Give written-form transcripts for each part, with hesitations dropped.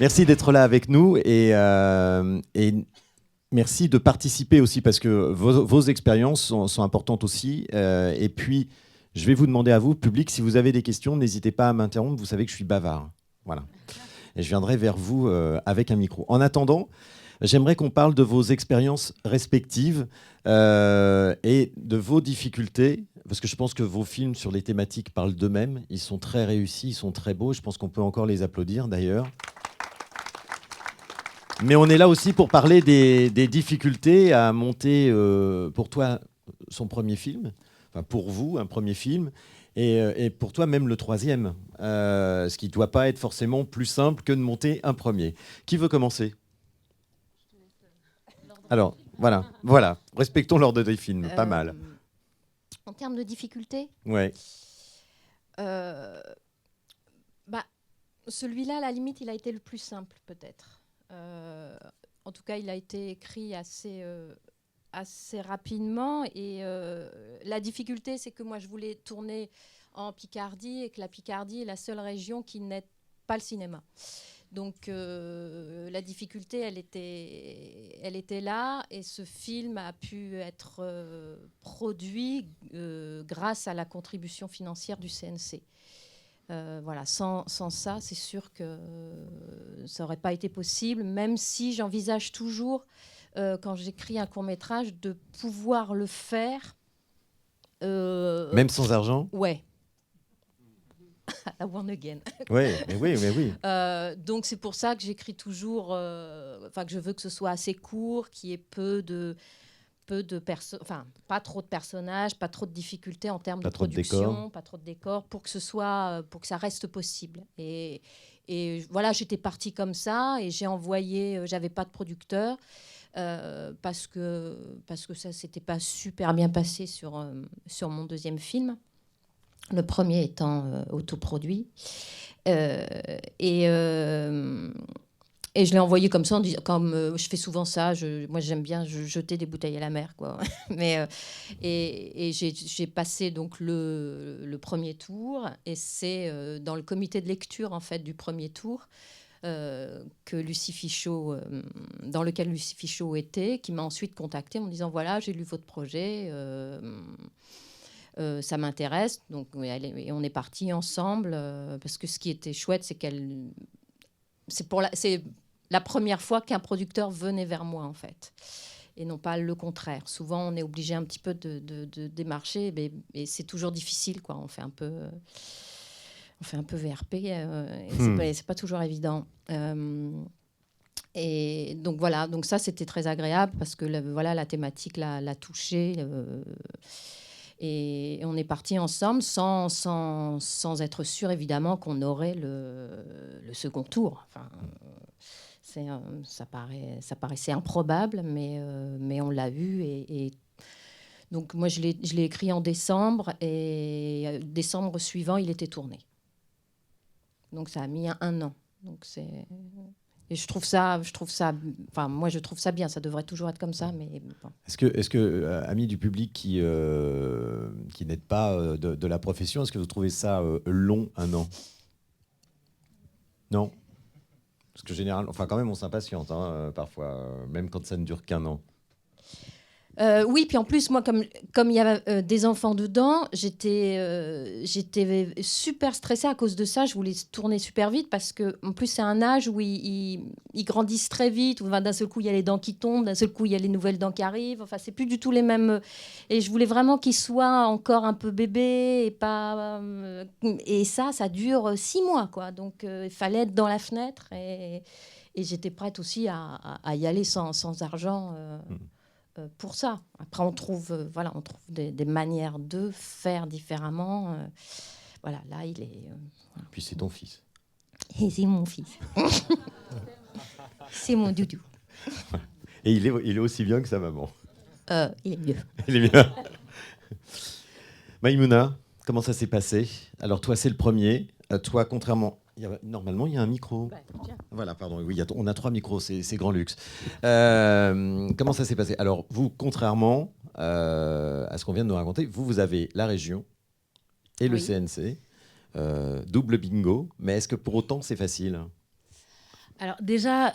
Merci d'être là avec nous et merci de participer aussi parce que vos expériences sont importantes aussi. Et puis, je vais vous demander à vous, public, si vous avez des questions, n'hésitez pas à m'interrompre. Vous savez que je suis bavard. Voilà. Et je viendrai vers vous avec un micro. En attendant, j'aimerais qu'on parle de vos expériences respectives et de vos difficultés, parce que je pense que vos films sur les thématiques parlent d'eux-mêmes. Ils sont très réussis, ils sont très beaux. Je pense qu'on peut encore les applaudir d'ailleurs. Mais on est là aussi pour parler des difficultés à monter, pour toi, son premier film, enfin pour vous, un premier film, et pour toi même le troisième, ce qui ne doit pas être forcément plus simple que de monter un premier. Qui veut commencer? Alors, voilà, respectons l'ordre des films, pas mal. En termes de difficultés, Ouais. bah, celui-là, à la limite, il a été le plus simple, peut-être. En tout cas, il a été écrit assez rapidement. Et la difficulté, c'est que moi, je voulais tourner en Picardie et que la Picardie est la seule région qui n'ait pas le cinéma. Donc la difficulté, elle était là, et ce film a pu être produit grâce à la contribution financière du CNC. Voilà, sans ça, c'est sûr que ça n'aurait pas été possible, même si j'envisage toujours, quand j'écris un court-métrage, de pouvoir le faire. Même sans argent? Ouais. I won again. Ouais, mais oui, mais oui. Donc c'est pour ça que j'écris toujours, que je veux que ce soit assez court, qu'il y ait enfin pas trop de personnages, pas trop de difficultés en termes Pas de trop de décors. production, pas trop de décors, pour que ça reste possible. Et voilà, j'étais partie comme ça, et j'ai envoyé, j'avais pas de producteur, parce que ça s'était pas super bien passé sur mon deuxième film. Le premier étant autoproduit. Euh, et, euh, et je l'ai envoyé comme ça, comme je fais souvent ça. Moi, j'aime bien jeter des bouteilles à la mer, quoi. Et j'ai passé donc le premier tour. Et c'est dans le comité de lecture, en fait, du premier tour, que Lucie Fichot, dans lequel Lucie Fichot était, qui m'a ensuite contactée en me disant, voilà, j'ai lu votre projet. Ça m'intéresse. Donc, et on est partis ensemble, parce que ce qui était chouette, c'est c'est la première fois qu'un producteur venait vers moi, en fait, et non pas le contraire. Souvent, on est obligé un petit peu de démarcher, et c'est toujours difficile, quoi. On fait un peu VRP, et c'est pas toujours évident. Et donc voilà, donc ça, c'était très agréable, parce que la thématique l'a touché. Et on est partis ensemble sans être sûr, évidemment, qu'on aurait le second tour. Enfin, ça paraissait improbable, mais on l'a eu. Et donc, moi, je l'ai écrit en décembre, et décembre suivant, il était tourné. Donc, ça a mis un an. Donc, et je trouve ça, enfin, moi, je trouve ça bien. Ça devrait toujours être comme ça, mais bon. Est-ce que amis du public qui n'êtes pas de la profession, est-ce que vous trouvez ça long, un an? Non? Parce que généralement, enfin quand même, on s'impatiente parfois, même quand ça ne dure qu'un an. Oui, puis en plus, moi, comme il y avait des enfants dedans, j'étais super stressée à cause de ça. Je voulais tourner super vite, parce que en plus, c'est un âge où ils grandissent très vite. Où, d'un seul coup, il y a les dents qui tombent, d'un seul coup, il y a les nouvelles dents qui arrivent. Enfin, c'est plus du tout les mêmes. Et je voulais vraiment qu'ils soient encore un peu bébés, et pas. Et ça dure 6 mois, quoi. Donc, il fallait être dans la fenêtre, et j'étais prête aussi à y aller sans argent. Pour ça. Après, on trouve des manières de faire différemment. Voilà, là, il est. Voilà. Puis c'est ton fils. Et c'est mon fils. C'est mon doudou. Et il est aussi bien que sa maman. Il est mieux. Il est bien. Maïmouna, comment ça s'est passé? Alors toi, c'est le premier. Toi, contrairement... Normalement, il y a un micro. Voilà, pardon. Oui, on a 3 micros, c'est grand luxe. Comment ça s'est passé? Alors, vous, contrairement à ce qu'on vient de nous raconter, vous avez la région et le Oui. CNC. Double bingo. Mais est-ce que pour autant, c'est facile? Alors déjà,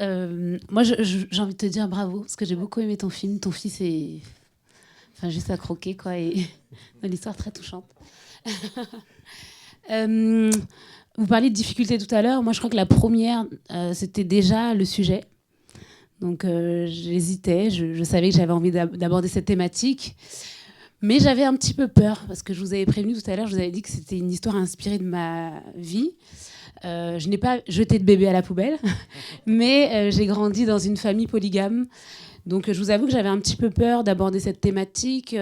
moi j'ai envie de te dire bravo, parce que j'ai beaucoup aimé ton film. Ton fils est juste à croquer, quoi, et une histoire très touchante. Vous parliez de difficultés tout à l'heure. Moi, je crois que la première, c'était déjà le sujet. Donc j'hésitais, je savais que j'avais envie d'aborder cette thématique. Mais j'avais un petit peu peur, parce que je vous avais prévenu tout à l'heure, je vous avais dit que c'était une histoire inspirée de ma vie. Je n'ai pas jeté de bébé à la poubelle, mais j'ai grandi dans une famille polygame. Donc je vous avoue que j'avais un petit peu peur d'aborder cette thématique.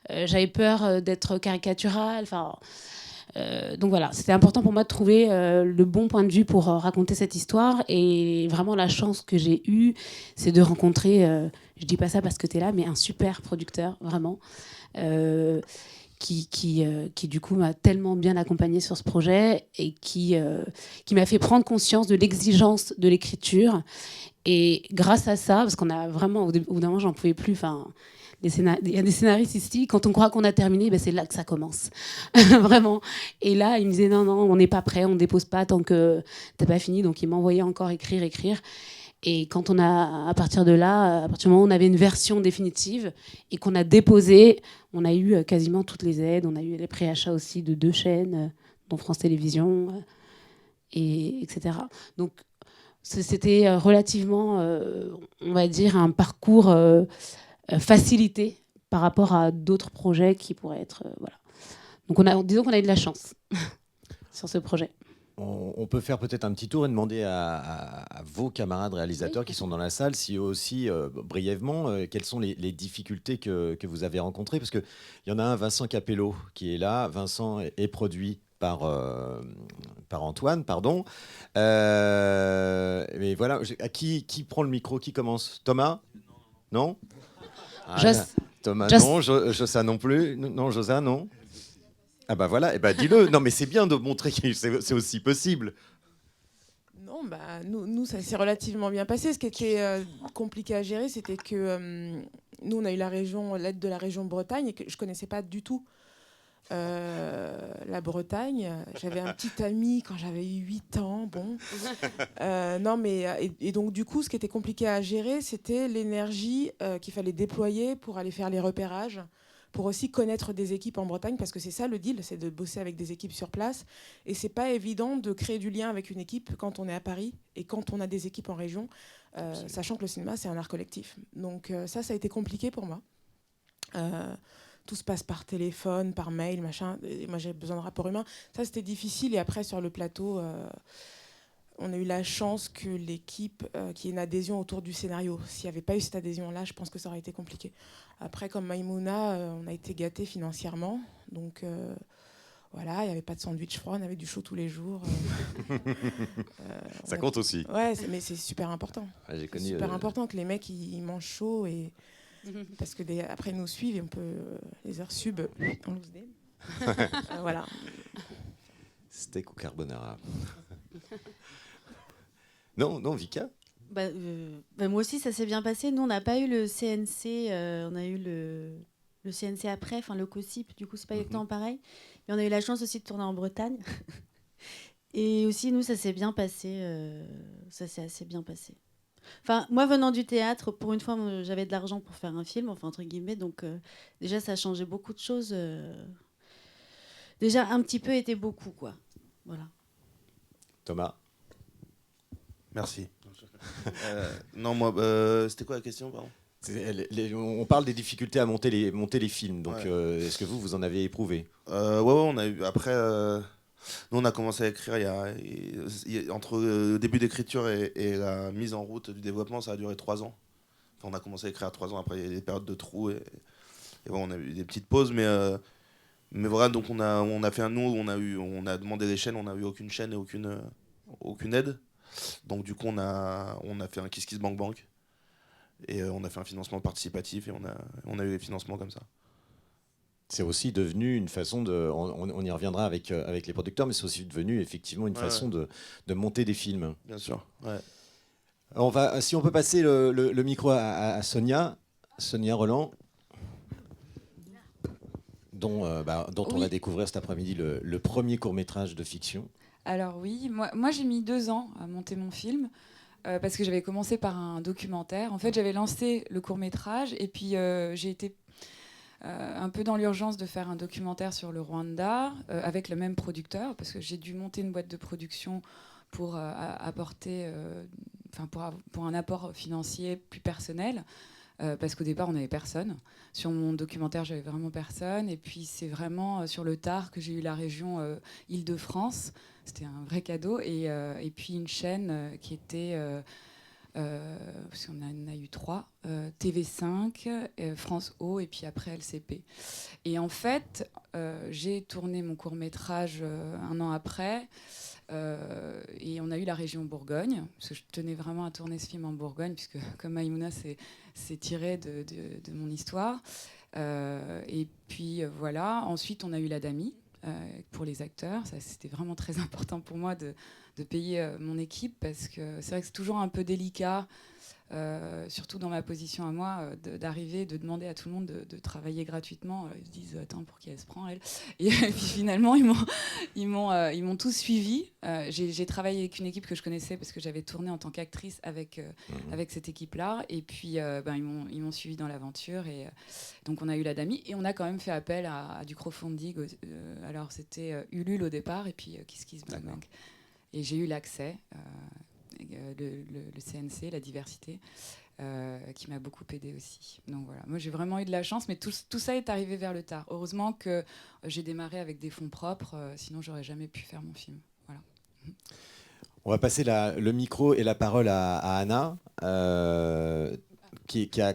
J'avais peur d'être caricaturale. Donc voilà, c'était important pour moi de trouver le bon point de vue pour raconter cette histoire. Et vraiment, la chance que j'ai eue, c'est de rencontrer, je dis pas ça parce que tu es là, mais un super producteur, vraiment. Qui du coup m'a tellement bien accompagnée sur ce projet et qui m'a fait prendre conscience de l'exigence de l'écriture. Et grâce à ça, parce qu'on a vraiment, au bout d'un moment, j'en pouvais plus. Il y a des scénaristes ici, quand on croit qu'on a terminé, ben c'est là que ça commence. Vraiment. Et là, ils me disaient non, on n'est pas prêt, on ne dépose pas tant que t'as pas fini. Donc ils m'envoyaient encore écrire. Et quand on a, à partir de là, à partir du moment où on avait une version définitive et qu'on a déposé, on a eu quasiment toutes les aides. On a eu les préachats aussi de 2 chaînes, dont France Télévisions, etc. Donc c'était relativement, on va dire, un parcours facilité par rapport à d'autres projets qui pourraient être... voilà. Donc disons qu'on a eu de la chance sur ce projet. On peut faire peut-être un petit tour et demander à vos camarades réalisateurs qui sont dans la salle, si eux aussi, brièvement, quelles sont les difficultés que vous avez rencontrées. Parce qu'il y en a un, Vincent Capello, qui est là. Vincent est produit par Antoine, pardon. Mais voilà, qui prend le micro? Qui commence? Thomas? Non? Thomas, non. Josa non plus? Non, Josa, non? Ah bah voilà, et bah dis-le. Non mais c'est bien de montrer que c'est aussi possible. Non, nous ça s'est relativement bien passé. Ce qui était compliqué à gérer, c'était que nous, on a eu l'aide de la région Bretagne et que je connaissais pas du tout la Bretagne. J'avais un petit ami quand j'avais 8 ans. Bon. Non, et donc du coup, ce qui était compliqué à gérer, c'était l'énergie qu'il fallait déployer pour aller faire les repérages, pour aussi connaître des équipes en Bretagne, parce que c'est ça le deal, c'est de bosser avec des équipes sur place. Et c'est pas évident de créer du lien avec une équipe quand on est à Paris et quand on a des équipes en région, sachant que le cinéma, c'est un art collectif. Donc ça a été compliqué pour moi. Tout se passe par téléphone, par mail, machin. Et moi, j'ai besoin de rapport humain. Ça, c'était difficile. Et après, sur le plateau, on a eu la chance que l'équipe, qu'il y ait une adhésion autour du scénario. S'il n'y avait pas eu cette adhésion-là, je pense que ça aurait été compliqué. Après, comme Maïmouna, on a été gâtés financièrement. Donc, voilà, il n'y avait pas de sandwich froid, on avait du chaud tous les jours. Ça compte aussi. Ouais, mais c'est super important. Ouais, c'est super important que les mecs, ils mangent chaud. Parce que après, ils nous suivent et on peut les heures sub, on loose des. Voilà. Steak ou carbonara? Non, Vika? Moi aussi, ça s'est bien passé. Nous, on n'a pas eu le CNC, on a eu le CNC après, enfin le COSIP, du coup, c'est pas exactement pareil. Mais on a eu la chance aussi de tourner en Bretagne. Et aussi, nous, ça s'est bien passé. Ça s'est assez bien passé. Enfin, moi, venant du théâtre, pour une fois, j'avais de l'argent pour faire un film, enfin, entre guillemets. Donc, déjà, ça a changé beaucoup de choses. Déjà, un petit peu était beaucoup, quoi. Voilà. Thomas? Merci. Non, moi, c'était quoi la question, pardon? On parle des difficultés à monter les films. Donc, est-ce que vous en avez éprouvé? Ouais, on a eu. Après, nous, on a commencé à écrire entre le début d'écriture et la mise en route du développement, ça a duré 3 ans. Enfin, on a commencé à écrire à 3 ans. Après, il y a des périodes de trous et on a eu des petites pauses, mais voilà. Donc, on a fait on a demandé des chaînes, on n'a eu aucune chaîne et aucune aide. Donc, du coup, on a fait un Kiss Kiss Bank Bank. Et on a fait un financement participatif et on a eu les financements comme ça. C'est aussi devenu une façon de... On y reviendra avec les producteurs, mais c'est aussi devenu effectivement une façon de monter des films. Bien sûr, ouais. Si on peut passer le micro à Sonia Roland, dont on va découvrir cet après-midi le premier court-métrage de fiction. Alors oui, moi j'ai mis 2 ans à monter mon film. parce que j'avais commencé par un documentaire. En fait, j'avais lancé le court-métrage et puis j'ai été un peu dans l'urgence de faire un documentaire sur le Rwanda avec le même producteur, parce que j'ai dû monter une boîte de production pour apporter, pour un apport financier plus personnel. Parce qu'au départ, on n'avait personne. Sur mon documentaire, j'avais vraiment personne. Et puis, c'est vraiment sur le tard que j'ai eu la région Île-de-France. C'était un vrai cadeau. Et puis, une chaîne qui était... parce qu'on en a eu 3, TV5, France O et puis après LCP. Et en fait, j'ai tourné mon court-métrage un an après. Et on a eu la région Bourgogne, parce que je tenais vraiment à tourner ce film en Bourgogne, puisque comme Maïmouna, c'est tiré de mon histoire. Et puis voilà, ensuite on a eu la DAMI pour les acteurs. Ça, c'était vraiment très important pour moi de payer mon équipe, parce que c'est vrai que c'est toujours un peu délicat, surtout dans ma position à moi, d'arriver, de demander à tout le monde de travailler gratuitement. Ils se disent attends, pour qui elle se prend elle. Et puis finalement ils m'ont tous suivi. J'ai travaillé avec une équipe que je connaissais parce que j'avais tourné en tant qu'actrice avec cette équipe-là. Et puis ils m'ont suivi dans l'aventure. Et donc on a eu la DAMI et on a quand même fait appel à du crowdfunding. Alors c'était Ulule au départ et puis KissKissBankBank. Et j'ai eu l'accès, le CNC, la diversité, qui m'a beaucoup aidée aussi. Donc voilà, moi j'ai vraiment eu de la chance, mais tout ça est arrivé vers le tard. Heureusement que j'ai démarré avec des fonds propres, sinon j'aurais jamais pu faire mon film. Voilà. On va passer le micro et la parole à Anna, qui a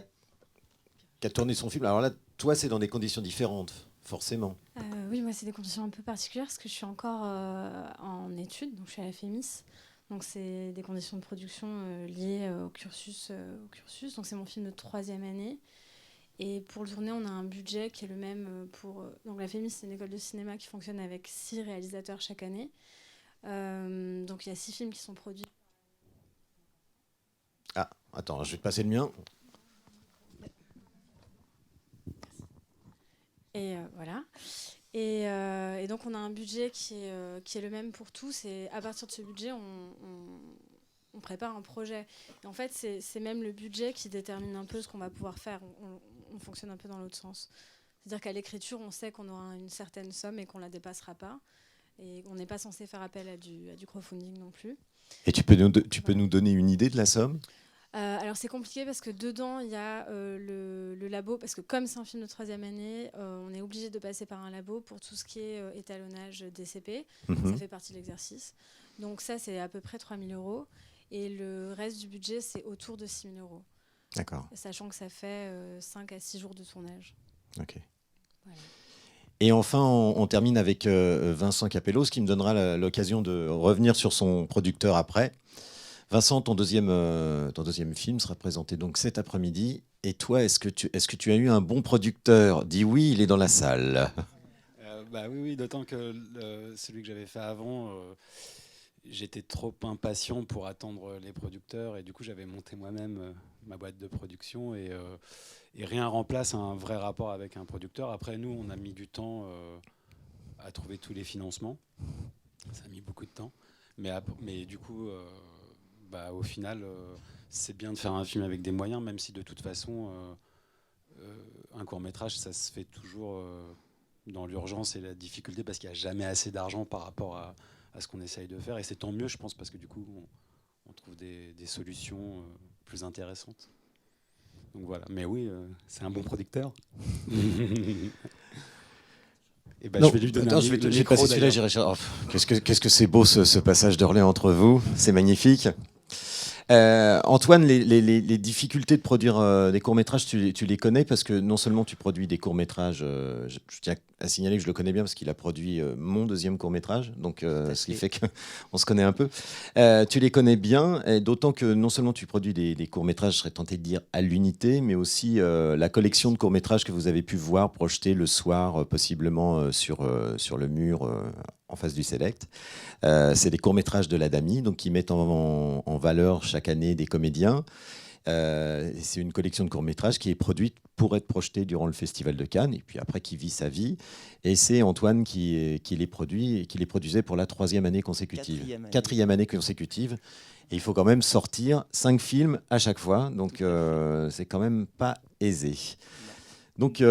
tourné son film. Alors là, toi, c'est dans des conditions différentes, forcément. Oui, moi, c'est des conditions un peu particulières parce que je suis encore en études, donc je suis à la FEMIS. Donc, c'est des conditions de production liées au cursus. Donc, c'est mon film de 3e année. Et pour le tourner, on a un budget qui est le même pour... donc, la FEMIS, c'est une école de cinéma qui fonctionne avec 6 réalisateurs chaque année. Donc, il y a 6 films qui sont produits. Ah, attends, je vais te passer le mien. Et voilà. Et donc, on a un budget qui est le même pour tous. Et à partir de ce budget, on prépare un projet. Et en fait, c'est même le budget qui détermine un peu ce qu'on va pouvoir faire. On fonctionne un peu dans l'autre sens. C'est-à-dire qu'à l'écriture, on sait qu'on aura une certaine somme et qu'on ne la dépassera pas. Et on n'est pas censé faire appel à du crowdfunding non plus. Et tu peux nous donner une idée de la somme ? Alors c'est compliqué parce que dedans il y a le labo, parce que comme c'est un film de 3e année, on est obligé de passer par un labo pour tout ce qui est étalonnage DCP. Ça fait partie de l'exercice. Donc ça c'est à peu près 3 000 €. Et le reste du budget c'est autour de 6 000 €. D'accord. Sachant que ça fait 5 à 6 jours de tournage. Ok. Voilà. Et enfin, on termine avec Vincent Capello, ce qui me donnera l'occasion de revenir sur son producteur après. Vincent, ton deuxième film sera présenté donc cet après-midi. Et toi, est-ce que tu as eu un bon producteur ? Dis oui, il est dans la salle. Oui, d'autant que celui que j'avais fait avant, j'étais trop impatient pour attendre les producteurs. Et du coup, j'avais monté moi-même ma boîte de production. Et rien remplace un vrai rapport avec un producteur. Après, nous, on a mis du temps à trouver tous les financements. Ça a mis beaucoup de temps. Mais du coup... au final, c'est bien de faire un film avec des moyens, même si de toute façon, un court-métrage, ça se fait toujours dans l'urgence et la difficulté, parce qu'il n'y a jamais assez d'argent par rapport à ce qu'on essaye de faire. Et c'est tant mieux, je pense, parce que du coup, on trouve des solutions plus intéressantes. Donc voilà. Mais oui, c'est un bon producteur. Et je vais lui donner je vais passer celui-là, j'irai chercher. Qu'est-ce que c'est beau ce passage de relais entre vous, c'est magnifique. Antoine, les difficultés de produire des courts-métrages, tu les connais, parce que non seulement tu produis des courts-métrages, je tiens à signaler que je le connais bien parce qu'il a produit mon deuxième court-métrage, donc ce qui fait qu'on se connaît un peu. Tu les connais bien, et d'autant que non seulement tu produis des courts-métrages, je serais tenté de dire à l'unité, mais aussi la collection de courts-métrages que vous avez pu voir projetés le soir, possiblement sur le mur en face du Select. C'est des courts-métrages de la DAMI, donc qui mettent en valeur chaque année des comédiens. C'est une collection de courts-métrages qui est produite pour être projetée durant le Festival de Cannes, et puis après qui vit sa vie. Et c'est Antoine qui les produit et qui les produisait pour la 3e année consécutive. 4e année consécutive. Et il faut quand même sortir 5 films à chaque fois, donc c'est quand même pas aisé. Donc,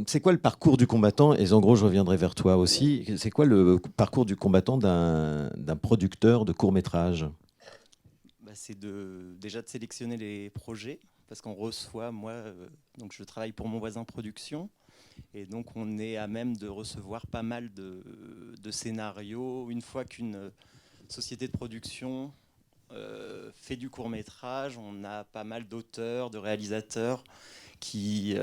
c'est quoi le parcours du combattant? Et en gros, je reviendrai vers toi aussi. C'est quoi le parcours du combattant d'un producteur de court-métrage? C'est déjà de sélectionner les projets, parce qu'on reçoit, moi, donc je travaille pour Mon Voisin Production, et donc on est à même de recevoir pas mal de scénarios. Une fois qu'une société de production fait du court-métrage, on a pas mal d'auteurs, de réalisateurs qui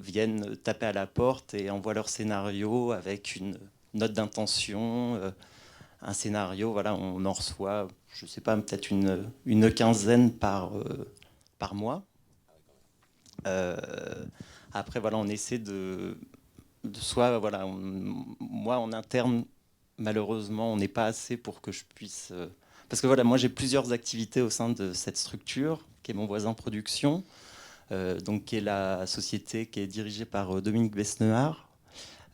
viennent taper à la porte et envoient leur scénario avec une note d'intention, un scénario. Voilà, on en reçoit, je ne sais pas, peut-être une quinzaine par mois. Après, voilà, on essaie de soit, voilà, moi en interne, malheureusement, on n'est pas assez pour que je puisse. Parce que voilà, moi j'ai plusieurs activités au sein de cette structure, qui est Mon Voisin Production. Donc, qui est la société qui est dirigée par Dominique Besnehard.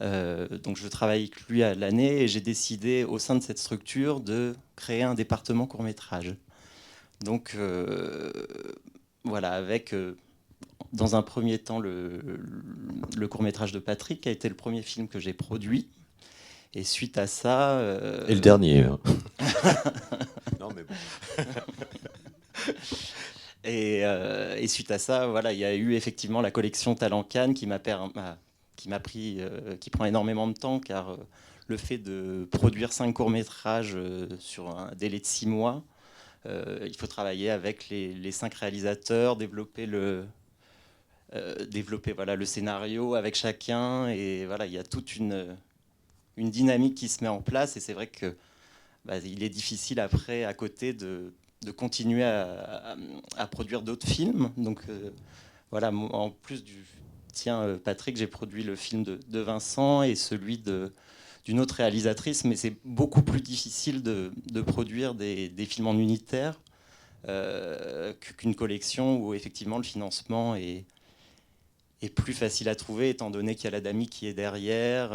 Donc je travaille avec lui à l'année et j'ai décidé au sein de cette structure de créer un département court-métrage. Donc voilà, avec dans un premier temps le court-métrage de Patrick, qui a été le premier film que j'ai produit. Et suite à ça... Et le dernier. Non mais bon... Et suite à ça, voilà, il y a eu effectivement la collection Talent Cannes qui qui prend énormément de temps, car le fait de produire 5 courts-métrages sur un délai de 6 mois, il faut travailler avec les 5 réalisateurs, développer voilà, le scénario avec chacun, et voilà, il y a toute une dynamique qui se met en place, et c'est vrai que il est difficile après, à côté, de continuer à produire d'autres films. Donc voilà, en plus du tien, Patrick, j'ai produit le film de Vincent et celui d'une autre réalisatrice, mais c'est beaucoup plus difficile de produire des films en unitaire qu'une collection où effectivement le financement est plus facile à trouver, étant donné qu'il y a la DAMI qui est derrière.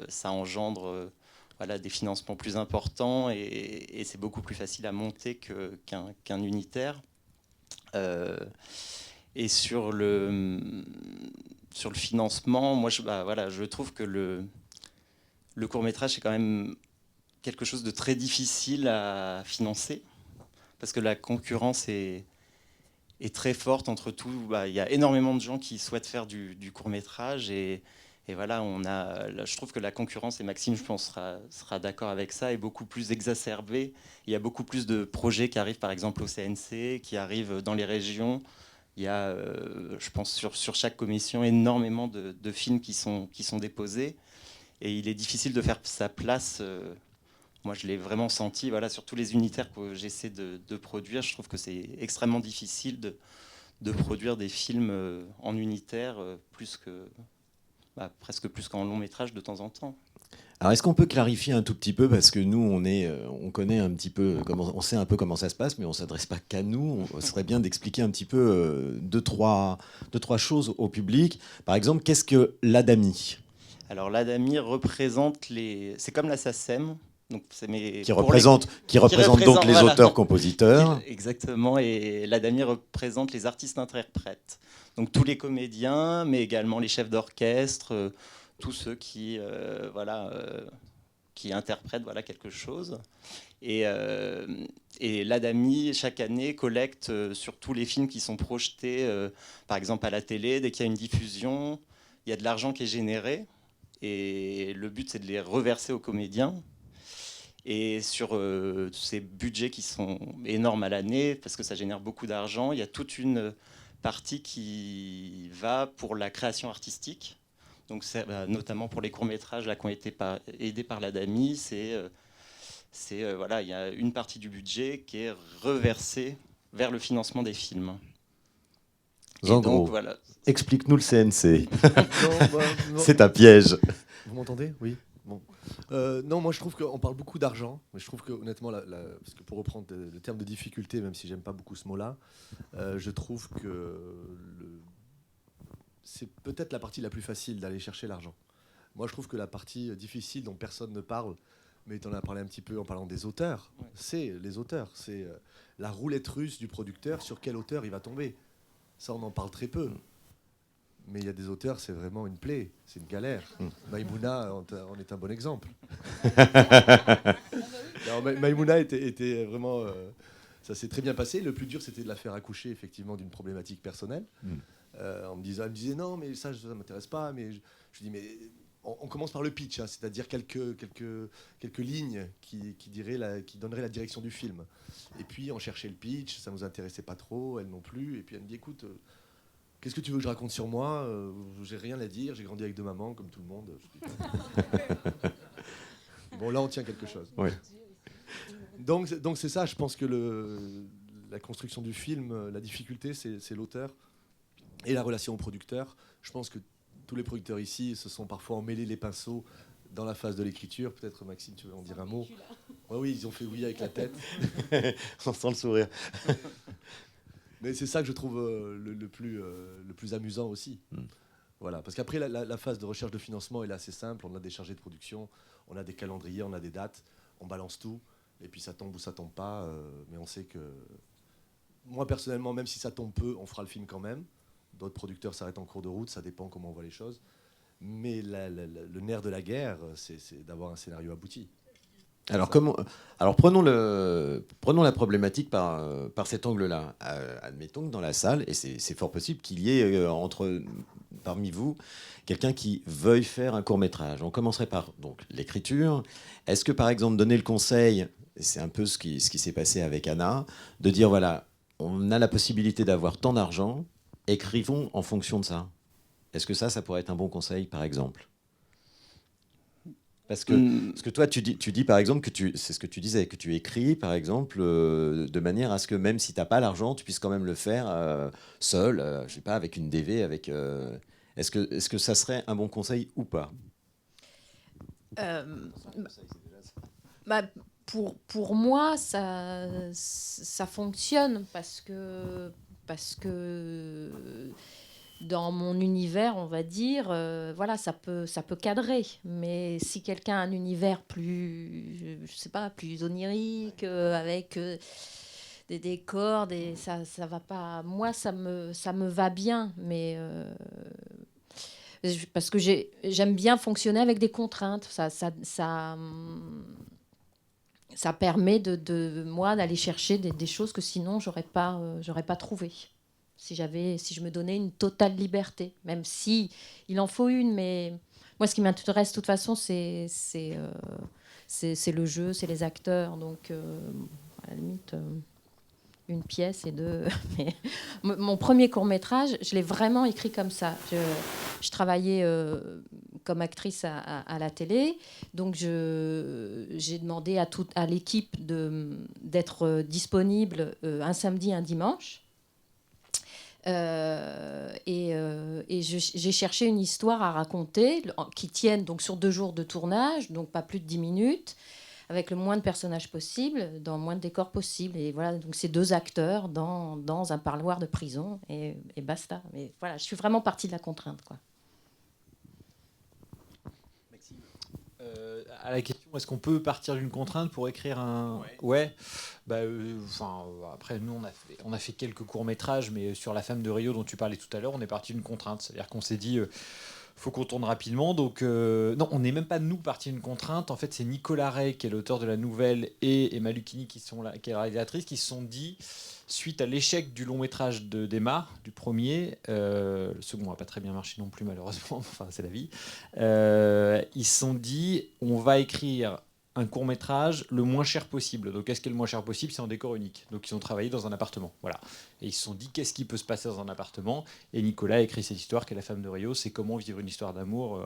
Ça engendre voilà, des financements plus importants et c'est beaucoup plus facile à monter qu'un unitaire. Et sur le financement, moi je trouve que le court-métrage c'est quand même quelque chose de très difficile à financer, parce que la concurrence est très forte entre tout. Il y a énormément de gens qui souhaitent faire du court-métrage et voilà, je trouve que la concurrence, et Maxime, je pense, sera d'accord avec ça, est beaucoup plus exacerbée. Il y a beaucoup plus de projets qui arrivent, par exemple, au CNC, qui arrivent dans les régions. Il y a, je pense, sur chaque commission, énormément de films qui sont déposés. Et il est difficile de faire sa place. Moi, je l'ai vraiment senti. Voilà, sur tous les unitaires que j'essaie de produire, je trouve que c'est extrêmement difficile de produire des films en unitaire, presque plus qu'en long métrage de temps en temps. Alors, est-ce qu'on peut clarifier un tout petit peu, parce que nous, on connaît un petit peu, on sait un peu comment ça se passe, mais on ne s'adresse pas qu'à nous. Ce serait bien d'expliquer un petit peu deux, trois choses au public. Par exemple, qu'est-ce que l'ADAMI? Alors, l'ADAMI représente c'est comme la SACEM. Donc, qui représente donc les voilà, auteurs-compositeurs. Exactement, et l'ADAMI représente les artistes-interprètes. Donc tous les comédiens, mais également les chefs d'orchestre, tous ceux qui interprètent quelque chose. Et l'ADAMI, chaque année, collecte sur tous les films qui sont projetés, par exemple à la télé. Dès qu'il y a une diffusion, il y a de l'argent qui est généré. Et le but, c'est de les reverser aux comédiens. Et sur ces budgets qui sont énormes à l'année, parce que ça génère beaucoup d'argent, il y a toute une partie qui va pour la création artistique. Donc notamment pour les courts-métrages qui ont été aidés par l'ADAMI, voilà, il y a une partie du budget qui est reversée vers le financement des films. En gros, voilà. Explique-nous le CNC. C'est un piège. Vous m'entendez? Oui. Bon. Non, moi je trouve qu'on parle beaucoup d'argent, mais je trouve que honnêtement, parce que pour reprendre le terme de difficulté, même si j'aime pas beaucoup ce mot-là, je trouve que c'est peut-être la partie la plus facile d'aller chercher l'argent. Moi je trouve que la partie difficile dont personne ne parle, mais tu en as parlé un petit peu en parlant des auteurs. Ouais. C'est les auteurs, c'est la roulette russe du producteur sur quel auteur il va tomber. Ça, on en parle très peu. Mais il y a des auteurs, c'est vraiment une plaie, c'est une galère. Maïmouna en est un bon exemple. Non, Maïmouna était vraiment... ça s'est très bien passé. Le plus dur, c'était de la faire accoucher effectivement d'une problématique personnelle. Elle me disait non, mais ça ne m'intéresse pas. Mais je dis, mais on commence par le pitch, hein, c'est-à-dire quelques lignes qui donneraient la direction du film. Et puis on cherchait le pitch, ça ne nous intéressait pas trop, elle non plus. Et puis elle me dit, écoute, qu'est-ce que tu veux que je raconte sur moi? J'ai rien à dire, j'ai grandi avec 2 mamans, comme tout le monde. Bon, là, on tient quelque chose. Oui. Donc c'est ça, je pense que la construction du film, la difficulté, c'est l'auteur et la relation au producteur. Je pense que tous les producteurs ici se sont parfois emmêlés les pinceaux dans la phase de l'écriture. Peut-être, Maxime, tu veux en dire un mot? Oui, ils ont fait oui avec la tête. On sent le sourire. Mais c'est ça que je trouve le plus amusant aussi. Voilà, parce qu'après, la phase de recherche de financement est assez simple. On a des chargés de production, on a des calendriers, on a des dates, on balance tout. Et puis ça tombe ou ça tombe pas. Mais on sait que... Moi, personnellement, même si ça tombe peu, on fera le film quand même. D'autres producteurs s'arrêtent en cours de route, ça dépend comment on voit les choses. Mais le nerf de la guerre, c'est d'avoir un scénario abouti. Alors prenons la problématique par cet angle-là. Admettons que dans la salle, et c'est fort possible qu'il y ait parmi vous quelqu'un qui veuille faire un court-métrage. On commencerait par donc l'écriture. Est-ce que par exemple donner le conseil, et c'est un peu ce qui s'est passé avec Anna, de dire voilà, on a la possibilité d'avoir tant d'argent, écrivons en fonction de ça. Est-ce que ça pourrait être un bon conseil par exemple? Parce que toi, tu dis par exemple c'est ce que tu disais, que tu écris par exemple de manière à ce que même si tu n'as pas l'argent, tu puisses quand même le faire seul, je sais pas, avec une DV, avec. Est-ce que ça serait un bon conseil ou pas? Pour moi, ça fonctionne parce que dans mon univers, on va dire, voilà, ça peut cadrer. Mais si quelqu'un a un univers plus, je sais pas, plus onirique, avec des décors, ça va pas. Moi, ça me va bien, mais parce que j'aime bien fonctionner avec des contraintes. Ça permet de moi d'aller chercher des choses que sinon j'aurais pas trouvées. Si je me donnais une totale liberté, même si il en faut une, mais moi ce qui m'intéresse de toute façon c'est le jeu, c'est les acteurs, donc à la limite une pièce et deux. Mais mon premier court-métrage, je l'ai vraiment écrit comme ça. Je travaillais comme actrice à la télé, donc j'ai demandé à l'équipe d'être disponible un samedi, un dimanche. Et j'ai cherché une histoire à raconter qui tienne donc sur 2 jours de tournage, donc pas plus de 10 minutes, avec le moins de personnages possible, dans le moins de décors possible. Et voilà, donc c'est 2 acteurs dans un parloir de prison et basta. Mais voilà, je suis vraiment partie de la contrainte, quoi. À la question, est-ce qu'on peut partir d'une contrainte pour écrire un... Ouais. Après, nous, on a fait quelques courts-métrages, mais sur La femme de Rio dont tu parlais tout à l'heure, on est parti d'une contrainte. C'est-à-dire qu'on s'est dit, faut qu'on tourne rapidement. Donc, non, on n'est même pas, nous, parti d'une contrainte. En fait, c'est Nicolas Rey, qui est l'auteur de la nouvelle, et Emma Lucchini, qui est la réalisatrice, qui se sont dit... Suite à l'échec du long métrage d'Emma, du premier, le second n'a pas très bien marché non plus malheureusement, enfin c'est la vie, ils se sont dit on va écrire un court métrage le moins cher possible. Donc qu'est-ce qui est le moins cher possible? C'est en décor unique. Donc ils ont travaillé dans un appartement. Voilà. Et ils se sont dit qu'est-ce qui peut se passer dans un appartement? Et Nicolas a écrit cette histoire qui est La femme de Rio, c'est comment vivre une histoire d'amour,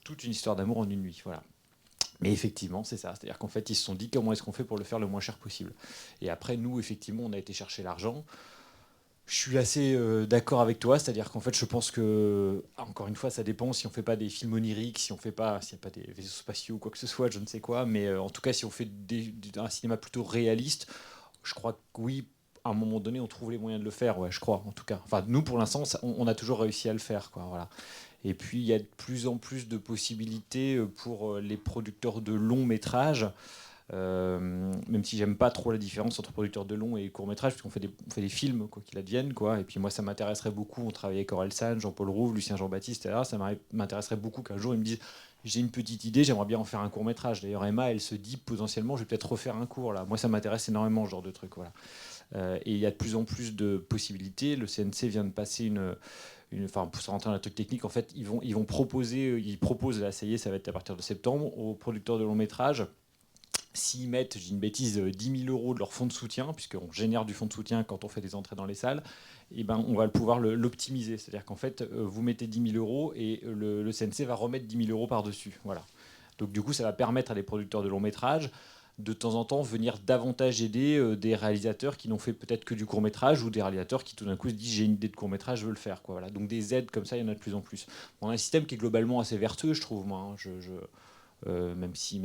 toute une histoire d'amour en une nuit. Voilà. Mais effectivement, c'est ça. C'est-à-dire qu'en fait, ils se sont dit comment est-ce qu'on fait pour le faire le moins cher possible. Et après, nous, effectivement, on a été chercher l'argent. Je suis assez d'accord avec toi. C'est-à-dire qu'en fait, je pense que, encore une fois, ça dépend si on ne fait pas des films oniriques, s'il n'y a pas des vaisseaux spatiaux ou quoi que ce soit, je ne sais quoi. Mais en tout cas, si on fait un cinéma plutôt réaliste, je crois que oui, à un moment donné, on trouve les moyens de le faire. Ouais, je crois, en tout cas. Enfin, nous, pour l'instant, on a toujours réussi à le faire, quoi. Voilà. Et puis il y a de plus en plus de possibilités pour les producteurs de longs métrages. Même si j'aime pas trop la différence entre producteurs de long et court métrage, parce qu'on fait des films quoi qu'il advienne quoi. Et puis moi ça m'intéresserait beaucoup, on travaille avec Orelsan, Jean-Paul Rouve, Lucien Jean-Baptiste, etc. Ça m'intéresserait beaucoup qu'un jour ils me disent j'ai une petite idée, j'aimerais bien en faire un court métrage. D'ailleurs Emma elle se dit potentiellement je vais peut-être refaire un court là. Moi ça m'intéresse énormément ce genre de truc voilà. Et il y a de plus en plus de possibilités. Le CNC vient de passer enfin, pour se rentrer dans la truc technique, en fait, ils proposent, là, ça y est, ça va être à partir de septembre, aux producteurs de long métrage, s'ils mettent, j'ai une bêtise, 10 000 euros de leur fonds de soutien, puisqu'on génère du fonds de soutien quand on fait des entrées dans les salles, et ben, on va pouvoir l'optimiser. C'est-à-dire qu'en fait, vous mettez 10 000 euros et le CNC va remettre 10 000 euros par-dessus. Voilà. Donc du coup, ça va permettre à des producteurs de long métrage de temps en temps venir davantage aider des réalisateurs qui n'ont fait peut-être que du court-métrage ou des réalisateurs qui tout d'un coup se disent j'ai une idée de court-métrage, je veux le faire. Quoi. Voilà. Donc des aides comme ça, il y en a de plus en plus. On a un système qui est globalement assez vertueux, je trouve. Moi, hein. Même si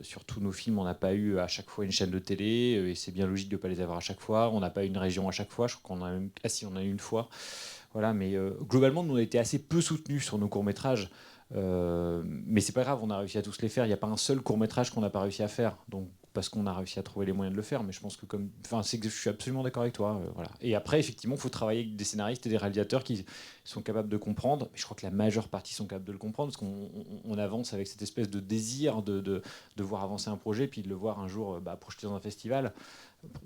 sur tous nos films, on n'a pas eu à chaque fois une chaîne de télé, et c'est bien logique de ne pas les avoir à chaque fois. On n'a pas une région à chaque fois. Je crois qu'on a même... Ah si, on a eu une fois. Voilà, mais globalement, nous, on a été assez peu soutenus sur nos courts-métrages. Mais c'est pas grave, on a réussi à tous les faire. Il n'y a pas un seul court-métrage qu'on n'a pas réussi à faire. Donc, parce qu'on a réussi à trouver les moyens de le faire. Mais je pense que je suis absolument d'accord avec toi. Voilà. Et après, effectivement, il faut travailler avec des scénaristes et des réalisateurs qui sont capables de comprendre. Mais je crois que la majeure partie sont capables de le comprendre parce qu'on avance avec cette espèce de désir de voir avancer un projet, puis de le voir un jour projeté dans un festival,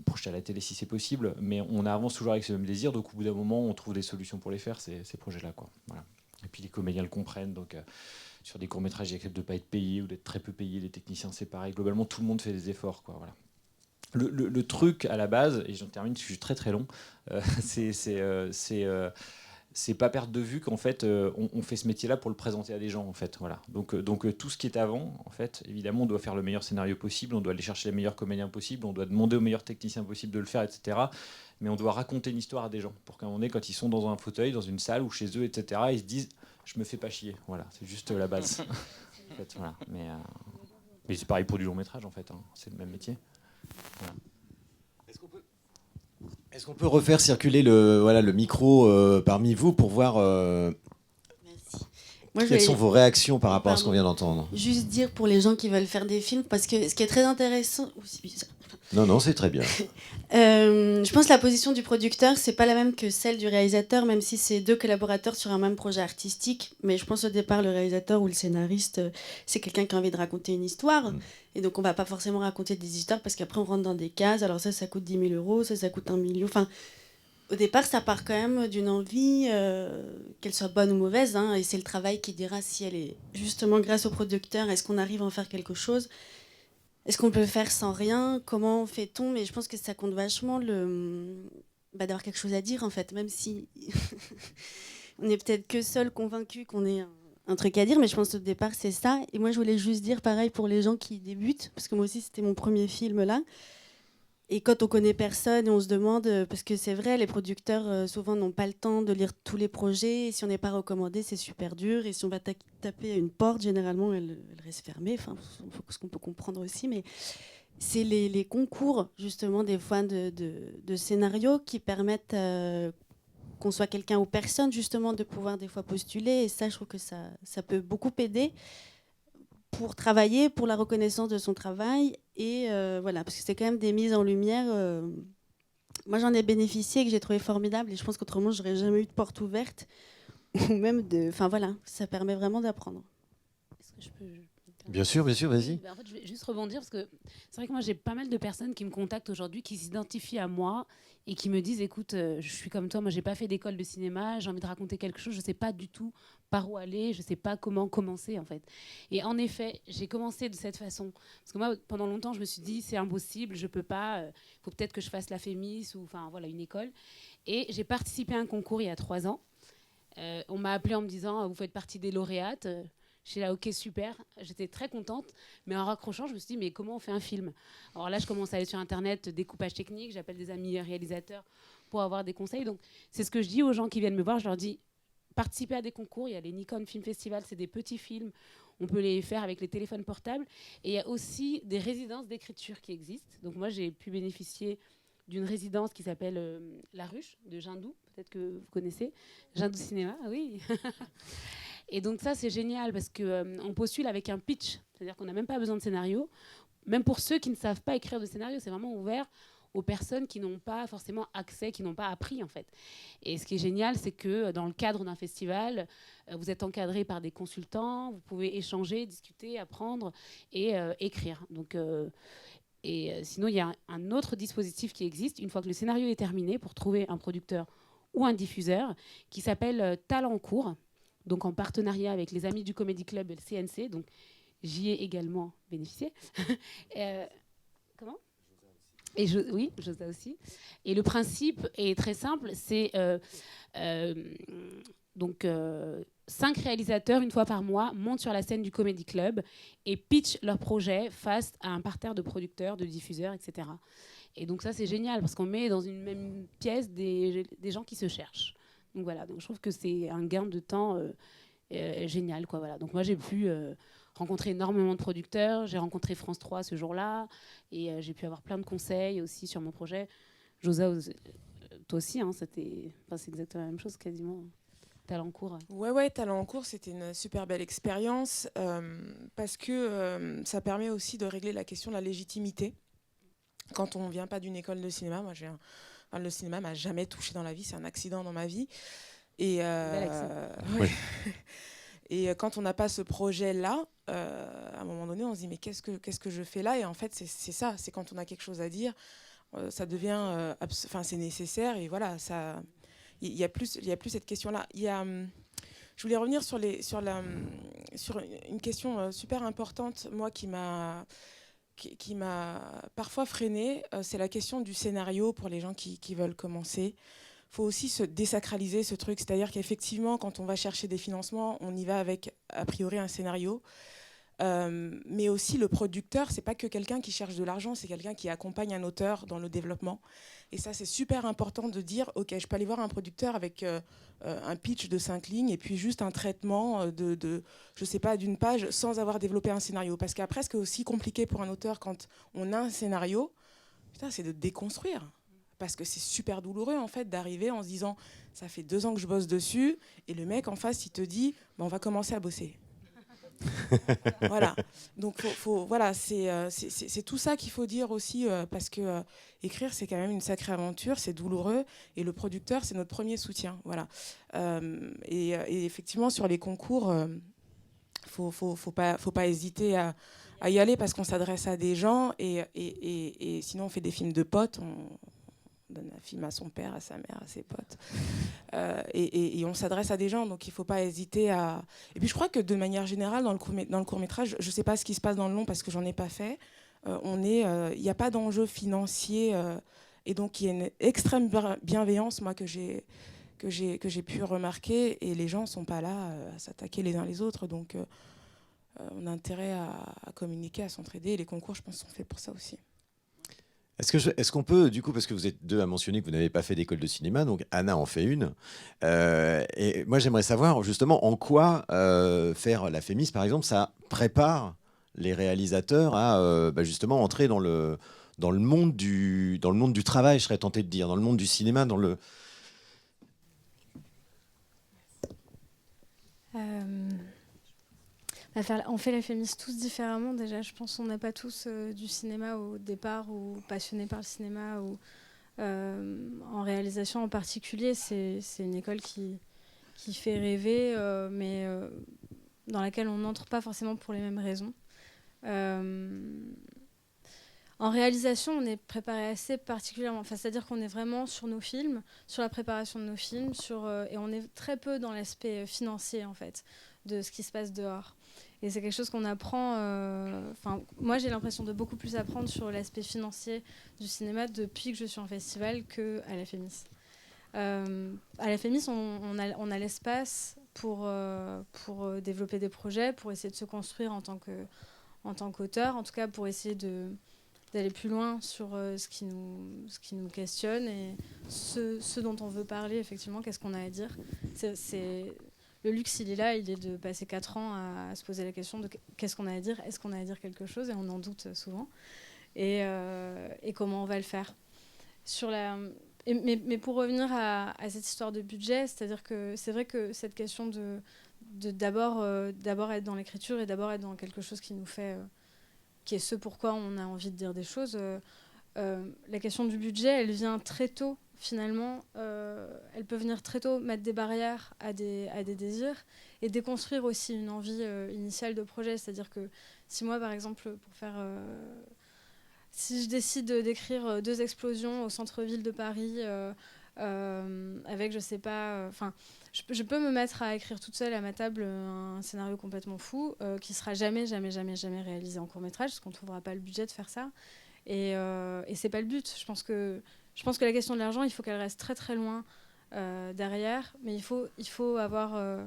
projeté à la télé si c'est possible. Mais on avance toujours avec ce même désir. Donc, au bout d'un moment, on trouve des solutions pour les faire, ces projets-là, quoi. Voilà. Et puis les comédiens le comprennent, donc sur des courts-métrages, ils acceptent de ne pas être payés ou d'être très peu payés, les techniciens c'est pareil. Globalement, tout le monde fait des efforts. Quoi, voilà. Le truc à la base, et j'en termine parce que je suis très très long, c'est pas perdre de vue qu'en fait on fait ce métier-là pour le présenter à des gens en fait. Voilà. Donc tout ce qui est avant, en fait, évidemment, on doit faire le meilleur scénario possible, on doit aller chercher les meilleurs comédiens possibles, on doit demander aux meilleurs techniciens possibles de le faire, etc. Mais on doit raconter une histoire à des gens pour qu'à un moment donné, quand ils sont dans un fauteuil, dans une salle ou chez eux, etc., ils se disent je me fais pas chier. Voilà, c'est juste la base. En fait, voilà. Mais c'est pareil pour du long métrage en fait. Hein. C'est le même métier. Voilà. Est-ce qu'on peut refaire circuler le micro parmi vous pour voir quelles sont vos réactions par rapport à ce qu'on vient d'entendre? Juste dire pour les gens qui veulent faire des films, parce que ce qui est très intéressant... Non, c'est très bien. Je pense que la position du producteur, c'est pas la même que celle du réalisateur, même si c'est deux collaborateurs sur un même projet artistique. Mais je pense au départ, le réalisateur ou le scénariste, c'est quelqu'un qui a envie de raconter une histoire. Et donc, on va pas forcément raconter des histoires parce qu'après, on rentre dans des cases. Alors ça coûte 10 000 euros, ça coûte 1 million. Enfin, au départ, ça part quand même d'une envie, qu'elle soit bonne ou mauvaise. Hein, et c'est le travail qui dira si elle est justement grâce au producteur, est-ce qu'on arrive à en faire quelque chose ? Est-ce qu'on peut le faire sans rien? Comment fait-on? Mais je pense que ça compte vachement d'avoir quelque chose à dire, en fait, même si on n'est peut-être que seul convaincu qu'on ait un truc à dire, mais je pense au départ, c'est ça. Et moi, je voulais juste dire pareil pour les gens qui débutent, parce que moi aussi, c'était mon premier film, là. Et quand on connaît personne et on se demande, parce que c'est vrai, les producteurs souvent n'ont pas le temps de lire tous les projets, et si on n'est pas recommandé, c'est super dur, et si on va taper à une porte, généralement, elle reste fermée, enfin, ce qu'on peut comprendre aussi, mais c'est les concours, justement, des fois, de scénarios qui permettent qu'on soit quelqu'un ou personne, justement, de pouvoir des fois postuler, et ça, je trouve que ça peut beaucoup aider pour travailler, pour la reconnaissance de son travail. Et voilà, parce que c'est quand même des mises en lumière. Moi, j'en ai bénéficié et que j'ai trouvé formidable. Et je pense qu'autrement, j'aurais jamais eu de porte ouverte. Ou même de... Enfin voilà, ça permet vraiment d'apprendre. Est-ce que je peux... Bien sûr, vas-y. En fait, je vais juste rebondir parce que c'est vrai que moi, j'ai pas mal de personnes qui me contactent aujourd'hui, qui s'identifient à moi et qui me disent, écoute, je suis comme toi, moi, j'ai pas fait d'école de cinéma, j'ai envie de raconter quelque chose, je sais pas du tout par où aller, je sais pas comment commencer, en fait. Et en effet, j'ai commencé de cette façon. Parce que moi, pendant longtemps, je me suis dit, c'est impossible, je peux pas, faut peut-être que je fasse la FEMIS ou, enfin, voilà, une école. Et j'ai participé à un concours il y a 3 ans. On m'a appelée en me disant, vous faites partie des lauréates. J'étais là, ok, super. J'étais très contente. Mais en raccrochant, je me suis dit, mais comment on fait un film? Alors là, je commence à aller sur Internet, découpage technique. J'appelle des amis réalisateurs pour avoir des conseils. Donc, c'est ce que je dis aux gens qui viennent me voir. Je leur dis, participez à des concours. Il y a les Nikon Film Festival. C'est des petits films. On peut les faire avec les téléphones portables. Et il y a aussi des résidences d'écriture qui existent. Donc, moi, j'ai pu bénéficier d'une résidence qui s'appelle La Ruche de Jindou. Peut-être que vous connaissez. Jindou Cinéma, oui. Et donc ça, c'est génial parce qu'on postule avec un pitch, c'est-à-dire qu'on n'a même pas besoin de scénario. Même pour ceux qui ne savent pas écrire de scénario, c'est vraiment ouvert aux personnes qui n'ont pas forcément accès, qui n'ont pas appris en fait. Et ce qui est génial, c'est que dans le cadre d'un festival, vous êtes encadré par des consultants, vous pouvez échanger, discuter, apprendre et écrire. Donc, sinon, il y a un autre dispositif qui existe une fois que le scénario est terminé pour trouver un producteur ou un diffuseur qui s'appelle Talent en cours, donc en partenariat avec les amis du Comedy Club et le CNC. Donc, j'y ai également bénéficié. Comment ? Et oui, Josa aussi. Et le principe est très simple, c'est 5 réalisateurs, une fois par mois, montent sur la scène du Comedy Club et pitchent leur projet face à un parterre de producteurs, de diffuseurs, etc. Et donc ça, c'est génial, parce qu'on met dans une même pièce des gens qui se cherchent. Donc voilà, donc je trouve que c'est un gain de temps génial, quoi, voilà. Donc moi, j'ai pu rencontrer énormément de producteurs. J'ai rencontré France 3 ce jour-là et j'ai pu avoir plein de conseils aussi sur mon projet. Josa, toi aussi, hein, c'est exactement la même chose quasiment. Talent en cours. Ouais, Talent en cours, c'était une super belle expérience parce que ça permet aussi de régler la question de la légitimité. Quand on ne vient pas d'une école de cinéma, le cinéma m'a jamais touché dans la vie, c'est un accident dans ma vie. Et oui. Et quand on n'a pas ce projet-là, à un moment donné, on se dit mais qu'est-ce que je fais là ? Et en fait, c'est ça, c'est quand on a quelque chose à dire, ça devient, c'est nécessaire. Et voilà, il y a plus cette question-là. Je voulais revenir sur une question super importante, moi qui m'a parfois freinée, c'est la question du scénario pour les gens qui veulent commencer. Il faut aussi se désacraliser ce truc, c'est-à-dire qu'effectivement, quand on va chercher des financements, on y va avec, a priori, un scénario. Mais aussi, le producteur, c'est pas que quelqu'un qui cherche de l'argent, c'est quelqu'un qui accompagne un auteur dans le développement. Et ça, c'est super important de dire, OK, je peux aller voir un producteur avec un pitch de 5 lignes et puis juste un traitement je sais pas, d'une page sans avoir développé un scénario. Parce qu'après, ce qui est aussi compliqué pour un auteur quand on a un scénario, c'est de déconstruire. Parce que c'est super douloureux, en fait, d'arriver en se disant « ça fait 2 ans que je bosse dessus » et le mec en face, il te dit « on va commencer à bosser ». Voilà. Donc, voilà, c'est tout ça qu'il faut dire aussi, parce que écrire, c'est quand même une sacrée aventure, c'est douloureux, et le producteur, c'est notre premier soutien. Voilà. Et effectivement, sur les concours, faut pas hésiter à y aller, parce qu'on s'adresse à des gens, et sinon, on fait des films de potes, on donne un film à son père, à sa mère, à ses potes. Et on s'adresse à des gens, donc il ne faut pas hésiter à... Et puis je crois que de manière générale, dans le court-métrage, je ne sais pas ce qui se passe dans le long parce que j'en ai pas fait, il n'y a pas d'enjeu financier, et donc il y a une extrême bienveillance, moi, que j'ai pu remarquer, et les gens ne sont pas là à s'attaquer les uns les autres, donc on a intérêt à communiquer, à s'entraider, et les concours, je pense, sont faits pour ça aussi. Est-ce qu'on peut, du coup, parce que vous êtes deux à mentionner que vous n'avez pas fait d'école de cinéma, donc Anna en fait une, et moi j'aimerais savoir justement en quoi faire la Fémis, par exemple, ça prépare les réalisateurs à justement entrer dans le monde du travail, je serais tenté de dire, dans le monde du cinéma, dans le... On fait la Fémis tous différemment déjà. Je pense qu'on n'a pas tous du cinéma au départ ou passionnés par le cinéma ou en réalisation en particulier. C'est une école qui fait rêver, mais dans laquelle on n'entre pas forcément pour les mêmes raisons. En réalisation, on est préparé assez particulièrement. C'est-à-dire qu'on est vraiment sur nos films, sur la préparation de nos films, et on est très peu dans l'aspect financier en fait de ce qui se passe dehors. Et c'est quelque chose qu'on apprend... moi, j'ai l'impression de beaucoup plus apprendre sur l'aspect financier du cinéma depuis que je suis en festival qu'à la Fémis. À la Fémis, on a l'espace pour développer des projets, pour essayer de se construire en tant qu'auteur, en tout cas pour essayer d'aller plus loin sur ce qui nous questionne et ce dont on veut parler, effectivement, qu'est-ce qu'on a à dire. Le luxe, il est là, il est de passer 4 ans à se poser la question de qu'est-ce qu'on a à dire, est-ce qu'on a à dire quelque chose, et on en doute souvent, et comment on va le faire. Mais pour revenir à cette histoire de budget, c'est-à-dire que c'est vrai que cette question d'abord être dans l'écriture et d'abord être dans quelque chose qui nous fait, qui est ce pourquoi on a envie de dire des choses. La question du budget, elle vient très tôt finalement. Elle peut venir très tôt mettre des barrières à des désirs et déconstruire aussi une envie initiale de projet. C'est-à-dire que si moi, par exemple, si je décide d'écrire 2 explosions au centre-ville de Paris, avec, je sais pas, je peux me mettre à écrire toute seule à ma table un scénario complètement fou qui sera jamais réalisé en court-métrage, parce qu'on ne trouvera pas le budget de faire ça. Et c'est pas le but. Je pense que la question de l'argent, il faut qu'elle reste très très loin derrière, mais il faut avoir...